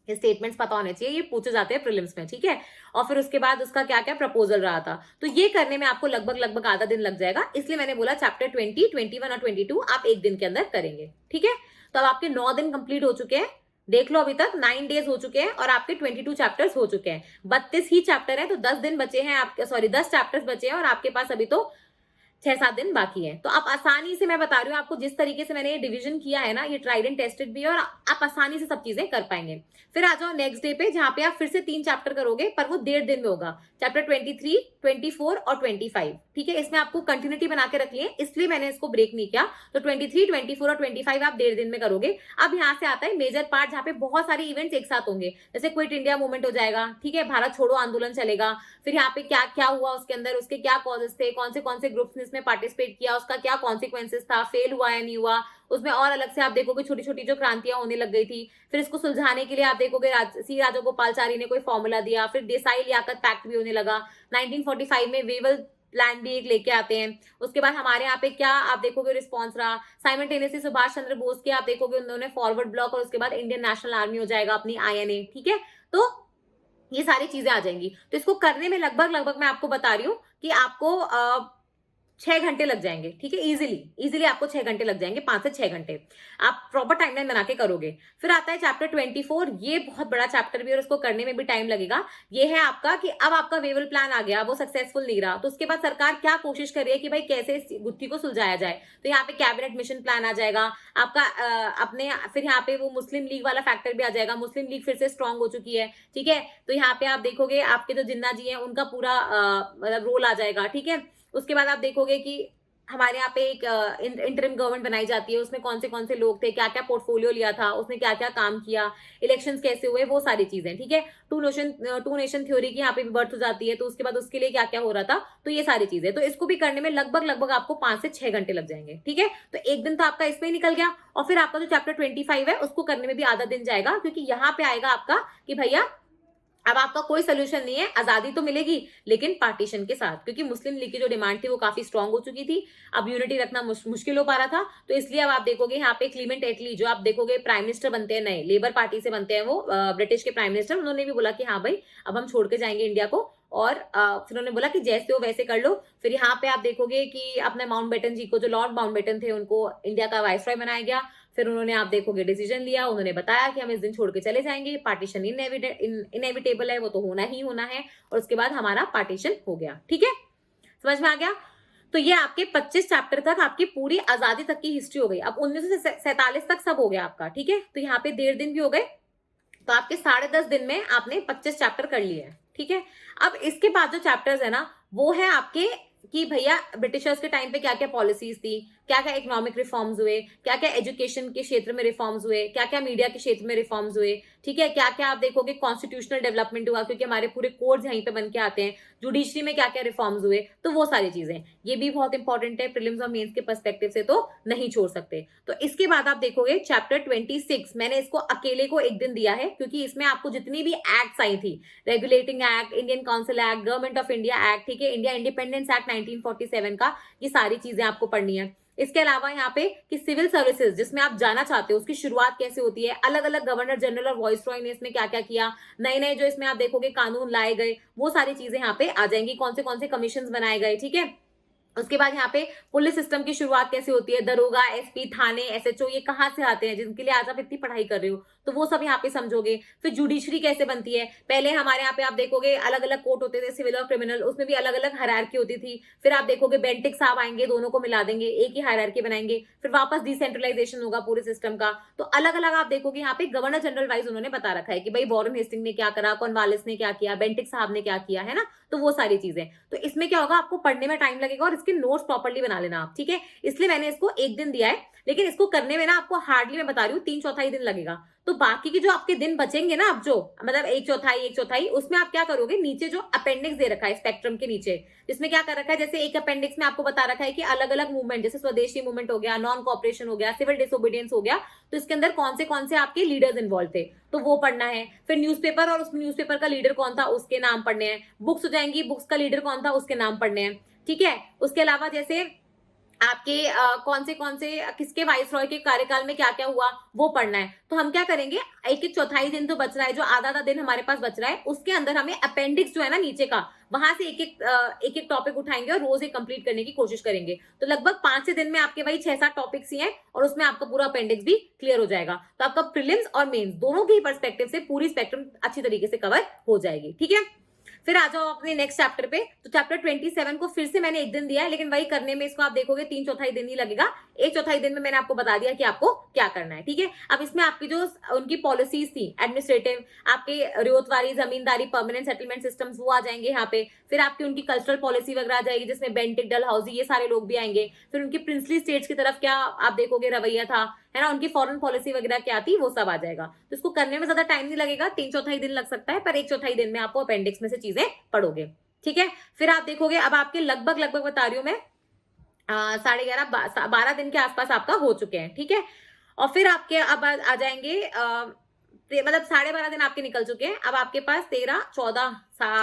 ये स्टेटमेंट्स पता होने चाहिए, ये पूछे जाते हैं प्रीलिम्स में, ठीक है। और फिर उसके बाद उसका क्या क्या प्रपोजल रहा था, तो ये करने में आपको लगभग आधा दिन लग जाएगा, इसलिए मैंने बोला चैप्टर 20, 21 और 22 आप एक दिन के अंदर करेंगे, ठीक है। तो अब आपके 9 दिन कंप्लीट हो चुके हैं, देख लो अभी तक 9 डेज हो चुके हैं, और आपके 22 चैप्टर्स हो चुके हैं। 32 ही चैप्टर है, तो 10 दिन बचे हैं आपके, सॉरी 10 चैप्टर्स बचे हैं, और आपके पास अभी तो 6-7 दिन बाकी है। तो आप आसानी से, मैं बता रही हूँ आपको, जिस तरीके से मैंने ये डिवीजन किया है ना, ये ट्राइड एंड टेस्टेड भी है, और आप आसानी से सब चीजें कर पाएंगे। फिर आ जाओ नेक्स्ट डे पे, जहां पे आप फिर से 3 चैप्टर करोगे, पर वो 1.5 दिन में होगा, चैप्टर 23, 24 और 25, ठीक है। इसमें आपको कंटिन्यूटी बना के रख लिए, इसलिए मैंने इसको ब्रेक नहीं किया। तो 23, 24 और 25 आप 1.5 दिन में करोगे। अब यहाँ से आता है मेजर पार्ट, जहाँ पे बहुत सारे इवेंट्स एक साथ होंगे, जैसे क्विट इंडिया मूवमेंट हो जाएगा, ठीक है, भारत छोड़ो आंदोलन चलेगा। फिर यहाँ पे क्या क्या हुआ उसके अंदर, उसके क्या कॉजेस थे, कौन से ग्रुप्स ने इसमें पार्टिसिपेट किया, उसका क्या कॉन्सिक्वेंसेस था, फेल हुआ या नहीं हुआ। उसमें और अलग से आप देखोगे छोटी छोटी जो क्रांतियां होने लग गई थी, फिर इसको सुलझाने के लिए आप देखोगे सी राजगोपालचारी ने कोई फॉर्मूला दिया। फिर देसाई लियाकत पैक्ट भी होने लगा। 1945 में वेवल प्लान भी एक लेके आते हैं। उसके बाद हमारे यहाँ पे क्या आप देखोगे रिस्पॉन्स रहा, साइमल्टेनियसली सुभाष चंद्र बोस के आप देखोगे उन्होंने फॉरवर्ड ब्लॉक, और उसके बाद इंडियन नेशनल आर्मी हो जाएगा अपनी INA, ठीक है। तो ये सारी चीजें आ जाएंगी। तो इसको करने में लगभग मैं आपको बता रही हूँ कि आपको 6 घंटे लग जाएंगे, ठीक है, इजीली इजीली आपको 6 घंटे लग जाएंगे, 5 से 6 घंटे आप प्रॉपर टाइमलाइन बना के करोगे। फिर आता है चैप्टर 24, ये बहुत बड़ा चैप्टर भी है और उसको करने में भी टाइम लगेगा। ये है आपका कि अब आपका वेवल प्लान आ गया, वो सक्सेसफुल नहीं रहा, तो उसके बाद सरकार क्या कोशिश कर रही है कि भाई कैसे इस गुत्थी को सुलझाया जाए। तो यहाँ पे कैबिनेट मिशन प्लान आ जाएगा आपका, अपने फिर यहाँ पे वो मुस्लिम लीग वाला फैक्टर भी आ जाएगा। मुस्लिम लीग फिर से स्ट्रांग हो चुकी है, ठीक है, तो यहाँ पे आप देखोगे आपके जो जिन्ना जी हैं उनका पूरा मतलब रोल आ जाएगा, ठीक है। उसके बाद आप देखोगे कि हमारे यहाँ पे एक इंटरिम गवर्नमेंट बनाई जाती है, उसमें कौन से लोग थे, क्या क्या पोर्टफोलियो लिया था, उसने क्या क्या काम किया, इलेक्शंस कैसे हुए, वो सारी चीजें, ठीक है। टू नेशन थ्योरी की यहाँ पे भी बर्थ हो जाती है, तो उसके बाद उसके लिए क्या क्या हो रहा था, तो ये सारी चीजें, तो इसको भी करने में लगभग लगभग आपको 5 से 6 घंटे लग जाएंगे, ठीक है। तो एक दिन तो आपका इसमें ही निकल गया, और फिर आपका जो चैप्टर 25 है उसको करने में भी आधा दिन जाएगा, क्योंकि यहाँ पे आएगा आपका कि भैया अब आपका कोई सोल्यूशन नहीं है, आजादी तो मिलेगी लेकिन पार्टीशन के साथ, क्योंकि मुस्लिम लीग की जो डिमांड थी वो काफी स्ट्रांग हो चुकी थी, अब यूनिटी रखना मुश्किल हो पा रहा था। तो इसलिए अब आप देखोगे यहाँ पे क्लीमेंट एटली जो आप देखोगे प्राइम मिनिस्टर बनते हैं, नए लेबर पार्टी से बनते हैं, वो ब्रिटिश के प्राइम मिनिस्टर, उन्होंने भी बोला कि हाँ भाई अब हम छोड़ के जाएंगे इंडिया को, और फिर उन्होंने बोला कि जैसे हो वैसे कर लो। फिर यहाँ पे आप देखोगे कि अपने माउंटबेटन जी को, जो लॉर्ड माउंटबेटन थे, उनको इंडिया का वाइसरॉय बनाया गया। फिर उन्होंने आप देखोगे डिसीजन लिया, उन्होंने बताया कि हम इस दिन छोड़ के चले जाएंगे, पार्टीशन इनएविटेबल है, वो तो होना ही होना है, और उसके बाद हमारा पार्टीशन हो गया, ठीक है, समझ में आ गया। तो ये आपके 25 चैप्टर तक आपकी पूरी आजादी तक की हिस्ट्री हो गई। अब 1947 तक सब हो गया आपका, ठीक है। तो यहाँ पे 1.5 दिन भी हो गए, तो आपके 10.5 दिन में आपने 25 चैप्टर कर लिए हैं, ठीक है। अब इसके बाद जो चैप्टर्स है ना, वो है आपके कि भैया ब्रिटिशर्स के टाइम पे क्या क्या पॉलिसीज थी, क्या क्या इकोनॉमिक रिफॉर्म्स हुए, क्या क्या एजुकेशन के क्षेत्र में रिफॉर्म्स हुए, क्या क्या मीडिया के क्षेत्र में रिफॉर्म्स हुए, ठीक है, क्या क्या आप देखोगे कॉन्स्टिट्यूशनल डेवलपमेंट हुआ, क्योंकि हमारे पूरे कोड्स यहीं पे बन के आते हैं, जुडिशरी में क्या क्या रिफॉर्म्स हुए, तो वो सारी चीजें ये भी बहुत इंपॉर्टेंट है, प्रीलिम्स और मेंस के पर्सपेक्टिव से तो नहीं छोड़ सकते। तो इसके बाद आप देखोगे चैप्टर 26, मैंने इसको अकेले को एक दिन दिया है, क्योंकि इसमें आपको जितनी भी एक्ट्स आई थी, regulating act, Indian council act, government of India act, ठीक है, इंडिया इंडिपेंडेंस एक्ट 1947 का, ये सारी चीजें आपको पढ़नी है। इसके अलावा यहाँ पे कि सिविल सर्विसेज जिसमें आप जाना चाहते हो उसकी शुरुआत कैसे होती है, अलग अलग गवर्नर जनरल और वॉइस रॉय ने इसमें क्या क्या किया, नए नए जो इसमें आप देखोगे कानून लाए गए, वो सारी चीजें यहाँ पे आ जाएंगी, कौन से कमीशन बनाए गए, ठीक है। उसके बाद यहाँ पे पुलिस सिस्टम की शुरुआत कैसे होती है, दरोगा, एसपी, थाने, एसएचओ, ये कहाँ से आते हैं, जिनके लिए आज आप इतनी पढ़ाई कर रहे हो, तो वो सब यहाँ पे समझोगे। फिर जुडिशरी कैसे बनती है, पहले हमारे यहाँ पे आप देखोगे अलग अलग कोर्ट होते थे, सिविल और क्रिमिनल, उसमें भी अलग अलग हायरार्की होती थी। फिर आप देखोगे बेंटिक साहब आएंगे, दोनों को मिला देंगे, एक ही हायरार्की बनाएंगे, फिर वापस डिसेंट्रलाइजेशन होगा पूरे सिस्टम का। तो अलग अलग आप देखोगे यहाँ पे गवर्नर जनरल वाइज उन्होंने बता रखा है कि भाई वॉरेन हेस्टिंग ने क्या करा, कॉर्नवालिस ने क्या किया, बेंटिक साहब ने क्या किया, है ना, तो वो सारी चीजें। तो इसमें क्या होगा, आपको पढ़ने में टाइम लगेगा और इसके नोट्स प्रॉपर्ली बना लेना आप, ठीक है। इसलिए मैंने इसको एक दिन दिया है, लेकिन इसको करने में ना आपको हार्डली मैं बता रही हूँ 3/4 दिन लगेगा। तो बाकी के जो आपके दिन बचेंगे ना, अब जो मतलब एक चौथाई उसमें आप क्या करोगे, नीचे जो अपेंडिक्स दे रखा है स्पेक्ट्रम के नीचे, जिसमें क्या कर रखा है, जैसे एक अपेंडिक्स में आपको बता रखा है कि अलग अलग मूवमेंट, जैसे स्वदेशी मूवमेंट हो गया, नॉन कॉपरेशन हो गया, सिविल डिसोबीडियंस हो गया, तो इसके अंदर कौन से आपके लीडर्स इन्वॉल्व थे, तो वो पढ़ना है। फिर न्यूज़पेपर और उस न्यूज़पेपर का लीडर कौन था उसके नाम पढ़ने हैं। बुक्स हो जाएंगी, बुक्स का लीडर कौन था उसके नाम पढ़ने हैं, ठीक है। उसके अलावा जैसे आपके कौन से किसके वाइसरॉय के कार्यकाल में क्या क्या हुआ वो पढ़ना है। तो हम क्या करेंगे, एक चौथाई दिन तो बच रहा है, जो आधा दिन हमारे पास बच रहा है, उसके अंदर हमें अपेंडिक्स जो है ना नीचे का, वहां से एक टॉपिक उठाएंगे और रोज एक कंप्लीट करने की कोशिश करेंगे। तो लगभग 5 दिन में आपके वही 6-7 टॉपिक्स ही हैं, और उसमें आपका पूरा अपेंडिक्स भी क्लियर हो जाएगा। तो आपका प्रीलिम्स और मेंस दोनों के पर्सपेक्टिव से पूरी स्पेक्ट्रम अच्छी तरीके से कवर हो जाएगी, ठीक है। फिर आ जाओ अपने नेक्स्ट चैप्टर पे। तो चैप्टर 27 को फिर से मैंने एक दिन दिया है, लेकिन वही करने में इसको आप देखोगे 3/4 दिन ही लगेगा। 1/4 दिन में मैंने आपको बता दिया कि आपको क्या करना है, ठीक है। अब इसमें आपकी जो उनकी पॉलिसीज थी एडमिनिस्ट्रेटिव, आपके रियोतवारी, जमींदारी, परमानेंट सेटलमेंट सिस्टम्स, वो आ जाएंगे यहाँ पे। फिर आपकी उनकी कल्चरल पॉलिसी वगैरह आ जाएगी, जिसमें बेंटिक, डलहौजी, ये सारे लोग भी आएंगे। फिर उनकी प्रिंसली स्टेट्स की तरफ क्या आप देखोगे रवैया था, है ना, उनकी फॉरेन पॉलिसी वगैरह क्या थी, वो सब आ जाएगा। तो इसको करने में ज्यादा टाइम नहीं लगेगा, 3/4 दिन लग सकता है, पर 1/4 दिन में आपको अपेंडिक्स में से चीजें पढ़ोगे, ठीक है। फिर आप देखोगे अब आपके लगभग बता रही हूँ मैं 11:30 12 दिन के आसपास आपका हो चुके हैं, ठीक है। और फिर आपके अब आ जाएंगे मतलब 12.5 दिन आपके निकल चुके हैं। अब आपके पास 13, 14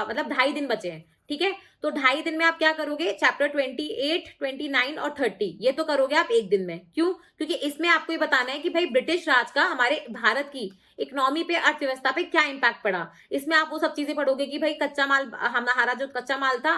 मतलब 2.5 दिन बचे हैं, ठीक है। तो 2.5 दिन में आप क्या करोगे, चैप्टर 28, 29 और 30 ये तो करोगे आप एक दिन में। क्यों? क्योंकि इसमें आपको ये बताना है कि भाई ब्रिटिश राज का हमारे भारत की इकोनॉमी पे, अर्थव्यवस्था पे क्या इम्पैक्ट पड़ा। इसमें आप वो सब चीजें पढ़ोगे कि भाई कच्चा माल, हमारा जो कच्चा माल था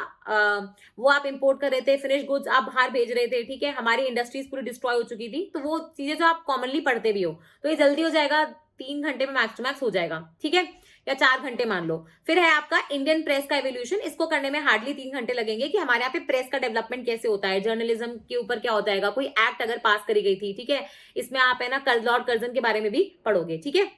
वो आप इंपोर्ट कर रहे थे, फिनिश गुड्स आप बाहर भेज रहे थे, ठीक है, हमारी इंडस्ट्रीज पूरी डिस्ट्रॉय हो चुकी थी। तो वो चीजें जो आप कॉमनली पढ़ते भी हो, तो ये जल्दी हो जाएगा, 3 घंटे में मैक्स टू मैक्स हो जाएगा, ठीक है, या 4 घंटे मान लो। फिर है आपका इंडियन प्रेस का एवोल्यूशन, इसको करने में हार्डली 3 घंटे लगेंगे कि हमारे यहाँ पे प्रेस का डेवलपमेंट कैसे होता है, जर्नलिज्म के ऊपर क्या होता है, कोई एक्ट अगर पास करी गई थी, ठीक है, इसमें आप है ना लॉर्ड कर्जन के बारे में भी पढ़ोगे, ठीक है।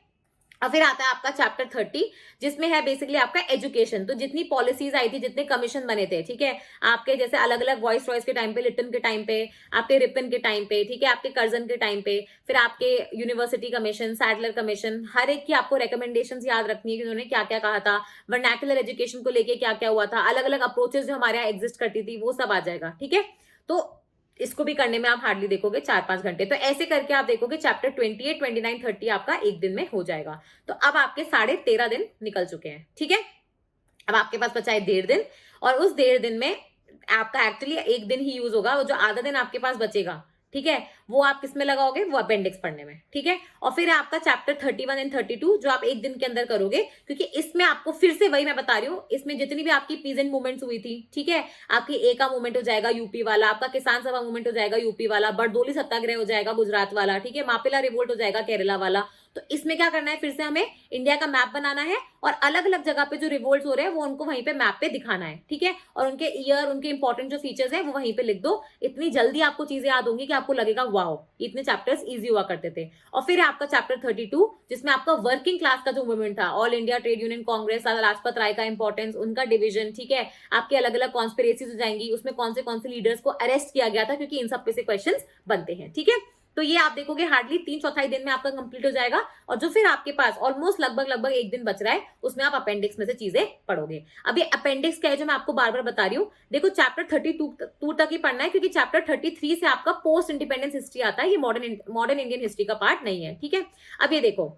और फिर आता है आपका चैप्टर 30, जिसमें है बेसिकली आपका एजुकेशन। तो जितनी पॉलिसीज आई थी, जितने कमीशन बने थे, ठीक है, आपके जैसे अलग अलग वॉइस रॉयस के टाइम पे, लिटन के टाइम पे, आपके रिपन के टाइम पे, ठीक है, आपके कर्जन के टाइम पे, फिर आपके यूनिवर्सिटी कमीशन, सैडलर कमीशन, हर एक की आपको रिकमेंडेशंस याद रखनी है कि उन्होंने क्या क्या कहा था, वर्नैकुलर एजुकेशन को लेके क्या क्या हुआ था, अलग अलग अप्रोचेस जो हमारे यहाँ एग्जिस्ट करती थी, वो सब आ जाएगा, ठीक है। तो इसको भी करने में आप हार्डली देखोगे 4-5 घंटे। तो ऐसे करके आप देखोगे चैप्टर 28, 29, 30 आपका एक दिन में हो जाएगा। तो अब आपके 13.5 दिन निकल चुके हैं, ठीक है। अब आपके पास बचा है 1.5 दिन, और उस 1.5 दिन में आपका एक्चुअली एक दिन ही यूज होगा, वो जो आधा दिन आपके पास बचेगा, ठीक है, वो आप किस में लगाओगे, वो अपेंडिक्स पढ़ने में, ठीक है। और फिर आपका चैप्टर 31 एंड 32 जो आप एक दिन के अंदर करोगे, क्योंकि इसमें आपको फिर से वही मैं बता रही हूँ, इसमें जितनी भी आपकी पीजेंट मूवमेंट्स हुई थी, ठीक है, आपकी ए का मूवमेंट हो जाएगा यूपी वाला, आपका किसान सभा मूवमेंट हो जाएगा यूपी वाला, बरदोली सत्याग्रह हो जाएगा गुजरात वाला, ठीक है, मापिला रिवोल्ट हो जाएगा केरला वाला। तो इसमें क्या करना है, फिर से हमें इंडिया का मैप बनाना है, और अलग अलग जगह पे जो रिवोल्ट हो रहे हैं वो उनको वहीं पे मैप पे दिखाना है, ठीक है, और उनके ईयर, उनके इंपॉर्टेंट जो फीचर्स है वो वहीं पे लिख दो। इतनी जल्दी आपको चीजें याद होंगी कि आपको लगेगा वाओ, इतने चैप्टर्स इजी हुआ करते थे। और फिर आपका चैप्टर 32 जिसमें आपका वर्किंग क्लास का जो मूवमेंट था, all India trade union Congress, Lala Lajpat Rai का इंपॉर्टेंस, उनका डिवीजन, ठीक है, आपके अलग अलग कॉन्स्पिरेसीज हो जाएंगी, उसमें कौन से लीडर्स को अरेस्ट किया गया था, क्योंकि इन सब पे से क्वेश्चन बनते हैं, ठीक है। तो ये आप देखोगे हार्डली 3/4 दिन में आपका कंप्लीट हो जाएगा। और जो फिर आपके पास ऑलमोस्ट लगभग एक दिन बच रहा है, उसमें आप अपेंडिक्स में से चीजें पढ़ोगे। अब ये अपेंडिक्स क्या है जो मैं आपको बार बार बता रही हूँ, देखो चैप्टर 32 तक ही पढ़ना है, क्योंकि चैप्टर 33 से आपका पोस्ट इंडिपेंडेंस हिस्ट्री आता है, ये मॉडर्न इंडियन हिस्ट्री का पार्ट नहीं है, ठीक है। अब ये देखो,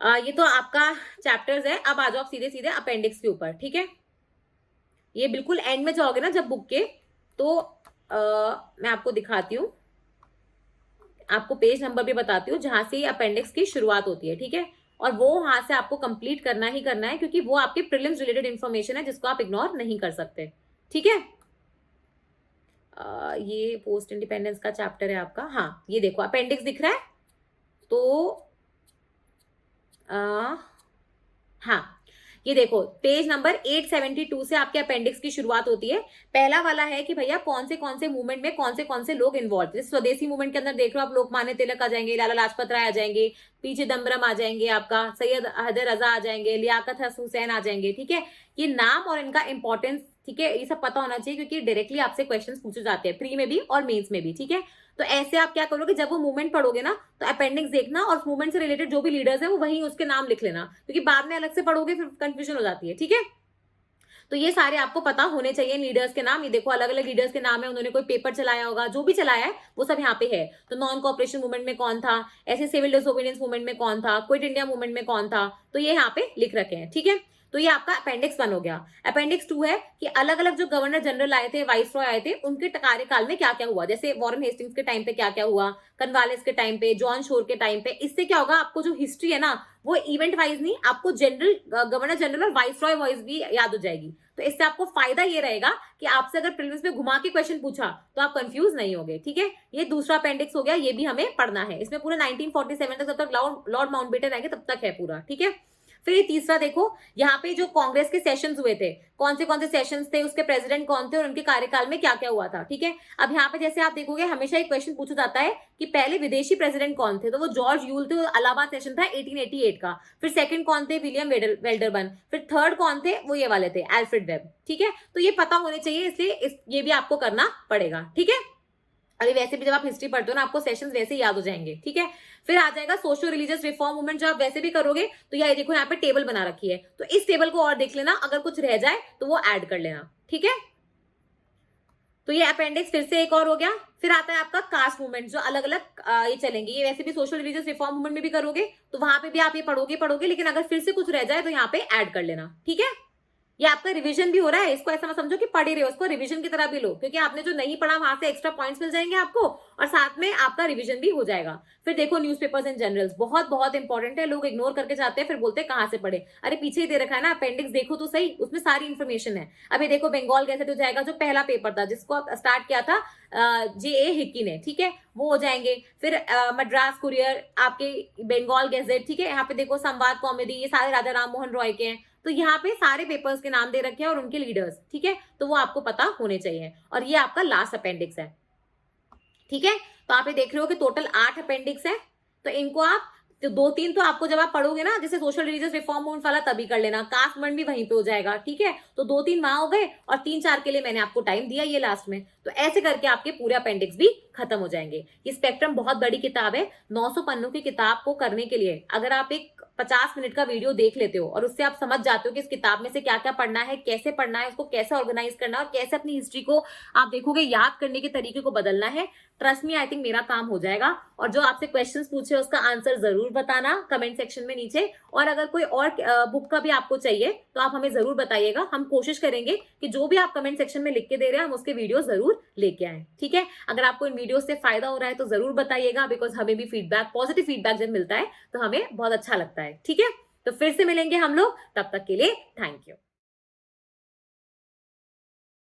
ये तो आपका चैप्टर्स है। अब आ जाओ आप सीधे सीधे अपेंडिक्स के ऊपर, ठीक है। ये बिल्कुल एंड में जाओगे ना जब बुक के, तो मैं आपको दिखाती हूँ, आपको पेज नंबर भी बताती हूँ जहां से अपेंडिक्स की शुरुआत होती है, ठीक है। और वो वहां से आपको कंप्लीट करना ही करना है, क्योंकि वो आपके प्रीलिम्स रिलेटेड इंफॉर्मेशन है जिसको आप इग्नोर नहीं कर सकते, ठीक है। ये पोस्ट इंडिपेंडेंस का चैप्टर है आपका, हाँ ये देखो अपेंडिक्स दिख रहा है, तो हाँ ये देखो पेज नंबर 872 से आपके अपेंडिक्स की शुरुआत होती है। पहला वाला है कि भैया कौन से मूवमेंट में कौन से लोग इन्वॉल्व थे। स्वदेशी मूवमेंट के अंदर देख लो आप, लोकमान्य तिलक आ जाएंगे, लाला लाजपत राय आ जाएंगे, पी चिदम्बरम आ जाएंगे, आपका सैयद हैदर रजा आ जाएंगे, लियाकत हुसैन आ जाएंगे, ठीक है। ये नाम और इनका इंपॉर्टेंस, ठीक है, ये सब पता होना चाहिए, क्योंकि डायरेक्टली आपसे क्वेश्चंस पूछे जाते हैं प्री में भी और मेंस में भी, ठीक है। तो ऐसे आप क्या करोगे, जब वो मूवमेंट पढ़ोगे ना, तो अपेंडिक्स देखना और उस मूवमेंट से रिलेटेड जो भी लीडर्स है वो वहीं उसके नाम लिख लेना, क्योंकि बाद में अलग से पढ़ोगे फिर कंफ्यूजन हो जाती है, ठीक है। तो ये सारे आपको पता होने चाहिए लीडर्स के नाम। ये देखो अलग अलग लीडर्स के नाम है, उन्होंने कोई पेपर चलाया होगा, जो भी चलाया है वो सब यहाँ पे है। तो नॉन कॉपरेशन मूवमेंट में कौन था, ऐसे सिविल डिसोबीडियंस मूवमेंट में कौन था, क्विट इंडिया मूवमेंट में कौन था, तो ये यहाँ पे लिख रखे हैं, ठीक है। तो ये आपका अपेंडिक्स 1 हो गया। अपेंडिक्स 2 है कि अलग अलग जो गवर्नर जनरल आए थे, वाइस रॉय आए थे, उनके कार्यकाल में क्या क्या हुआ, जैसे वॉरेन हेस्टिंग्स के टाइम पे क्या क्या हुआ, कॉर्नवालिस के टाइम पे, जॉन शोर के टाइम पे। इससे क्या होगा, आपको जो हिस्ट्री है ना वो इवेंट वाइज नहीं, आपको जनरल, गवर्नर जनरल और वाइस रॉय वाइज भी याद हो जाएगी। तो इससे आपको फायदा ये रहेगा कि आपसे अगर प्रीलिम्स में घुमा के क्वेश्चन पूछा तो आप कंफ्यूज नहीं होगे, ठीक है। ये दूसरा अपेंडिक्स हो गया, ये भी हमें पढ़ना है। इसमें पूरा 1947 तक, जब तक लॉर्ड माउंटबेटन आएंगे तब तक है पूरा, ठीक है। फिर ये तीसरा देखो, यहाँ पे जो कांग्रेस के सेशंस हुए थे, कौन से सेशंस थे, उसके प्रेसिडेंट कौन थे और उनके कार्यकाल में क्या क्या हुआ था, ठीक है। अब यहाँ पे जैसे आप देखोगे हमेशा एक क्वेश्चन पूछा जाता है कि पहले विदेशी प्रेसिडेंट कौन थे, तो वो जॉर्ज यूल थे, इलाहाबाद सेशन था 1888 का। फिर सेकंड कौन थे, विलियम वेल्डरबर्न। फिर थर्ड कौन थे, वो ये वाले थे, अल्फ्रेड वेब, ठीक है। तो ये पता होने चाहिए, इसलिए ये भी आपको करना पड़ेगा, ठीक है। अभी वैसे भी जब आप हिस्ट्री पढ़ते हो ना, आपको सेशंस वैसे ही याद हो जाएंगे, ठीक है। फिर आ जाएगा सोशल रिलीजियस रिफॉर्म मूवमेंट, जो आप वैसे भी करोगे। तो ये देखो यहाँ पे टेबल बना रखी है, तो इस टेबल को और देख लेना, अगर कुछ रह जाए तो वो ऐड कर लेना, ठीक है। तो ये अपेंडिक्स फिर से एक और हो गया। फिर आता है आपका कास्ट मूवमेंट, जो अलग अलग ये चलेंगे। ये वैसे भी सोशल रिलीजियस रिफॉर्म मूवमेंट में भी करोगे, तो वहां पे भी आप ये पढ़ोगे, लेकिन अगर फिर से कुछ रह जाए तो यहाँ पे ऐड कर लेना, ठीक है। ये आपका रिवीजन भी हो रहा है, इसको ऐसा मत समझो कि पढ़ ही रहे हो, इसको रिवीजन की तरह भी लो, क्योंकि आपने जो नहीं पढ़ा वहां से एक्स्ट्रा पॉइंट्स मिल जाएंगे आपको और साथ में आपका रिवीजन भी हो जाएगा। फिर देखो न्यूज़पेपर्स एंड जर्नल्स बहुत बहुत इंपॉर्टेंट है, लोग इग्नोर करके जाते हैं, फिर बोलते हैं कहां से पढ़े। अरे पीछे ही दे रखा है ना अपेंडिक्स, देखो तो सही, उसमें सारी इन्फॉर्मेशन है। अभी देखो बंगाल गैजेट हो जाएगा, जो पहला पेपर था जिसको स्टार्ट किया था जे हिक्की ने, ठीक है, वो हो जाएंगे। फिर मद्रास कुरियर, आपके बंगाल गैजेट, ठीक है, यहाँ पे देखो संवाद कॉमेडी, ये सारे राजा राम मोहन रॉय के हैं। तो यहाँ पे सारे पेपर्स के नाम दे रखे हैं और उनके लीडर्स, ठीक है, तो वो आपको पता होने चाहिए। और ये आपका लास्ट अपेंडिक्स है, ठीक है। तो आप ये देख रहे हो कि टोटल 8 अपेंडिक्स है, तो इनको आप तो 2-3 तो आपको जब आप पढ़ोगे ना, जैसे सोशल रिलीजियस रिफॉर्म मूवमेंट वाला, तभी कर लेना, कास्ट मंड भी वहीं पे हो जाएगा, ठीक है। तो 2-3 वहां हो गए और 3-4 के लिए मैंने आपको टाइम दिया ये लास्ट में। तो ऐसे करके आपके पूरे अपेंडिक्स भी खत्म हो जाएंगे। ये स्पेक्ट्रम बहुत बड़ी किताब है, 900 पन्नों की किताब को करने के लिए अगर आप एक 50 मिनट का वीडियो देख लेते हो और उससे आप समझ जाते हो कि इस किताब में से क्या क्या पढ़ना है, कैसे पढ़ना है, उसको कैसे ऑर्गेनाइज करना है और कैसे अपनी हिस्ट्री को आप देखोगे याद करने के तरीके को बदलना है, ट्रस्ट मी, आई थिंक मेरा काम हो जाएगा। और जो आपसे क्वेश्चंस पूछे उसका आंसर जरूर बताना कमेंट सेक्शन में नीचे। और अगर कोई और बुक का भी आपको चाहिए तो आप हमें जरूर बताइएगा, हम कोशिश करेंगे कि जो भी आप कमेंट सेक्शन में लिख के दे रहे हैं हम उसके वीडियो जरूर लेके आए, ठीक है। अगर आपको इन वीडियो से फायदा हो रहा है तो जरूर बताइएगा, बिकॉज हमें भी फीडबैक, पॉजिटिव फीडबैक जब मिलता है तो हमें बहुत अच्छा लगता है, ठीक है। तो फिर से मिलेंगे हम लोग, तब तक के लिए थैंक यू।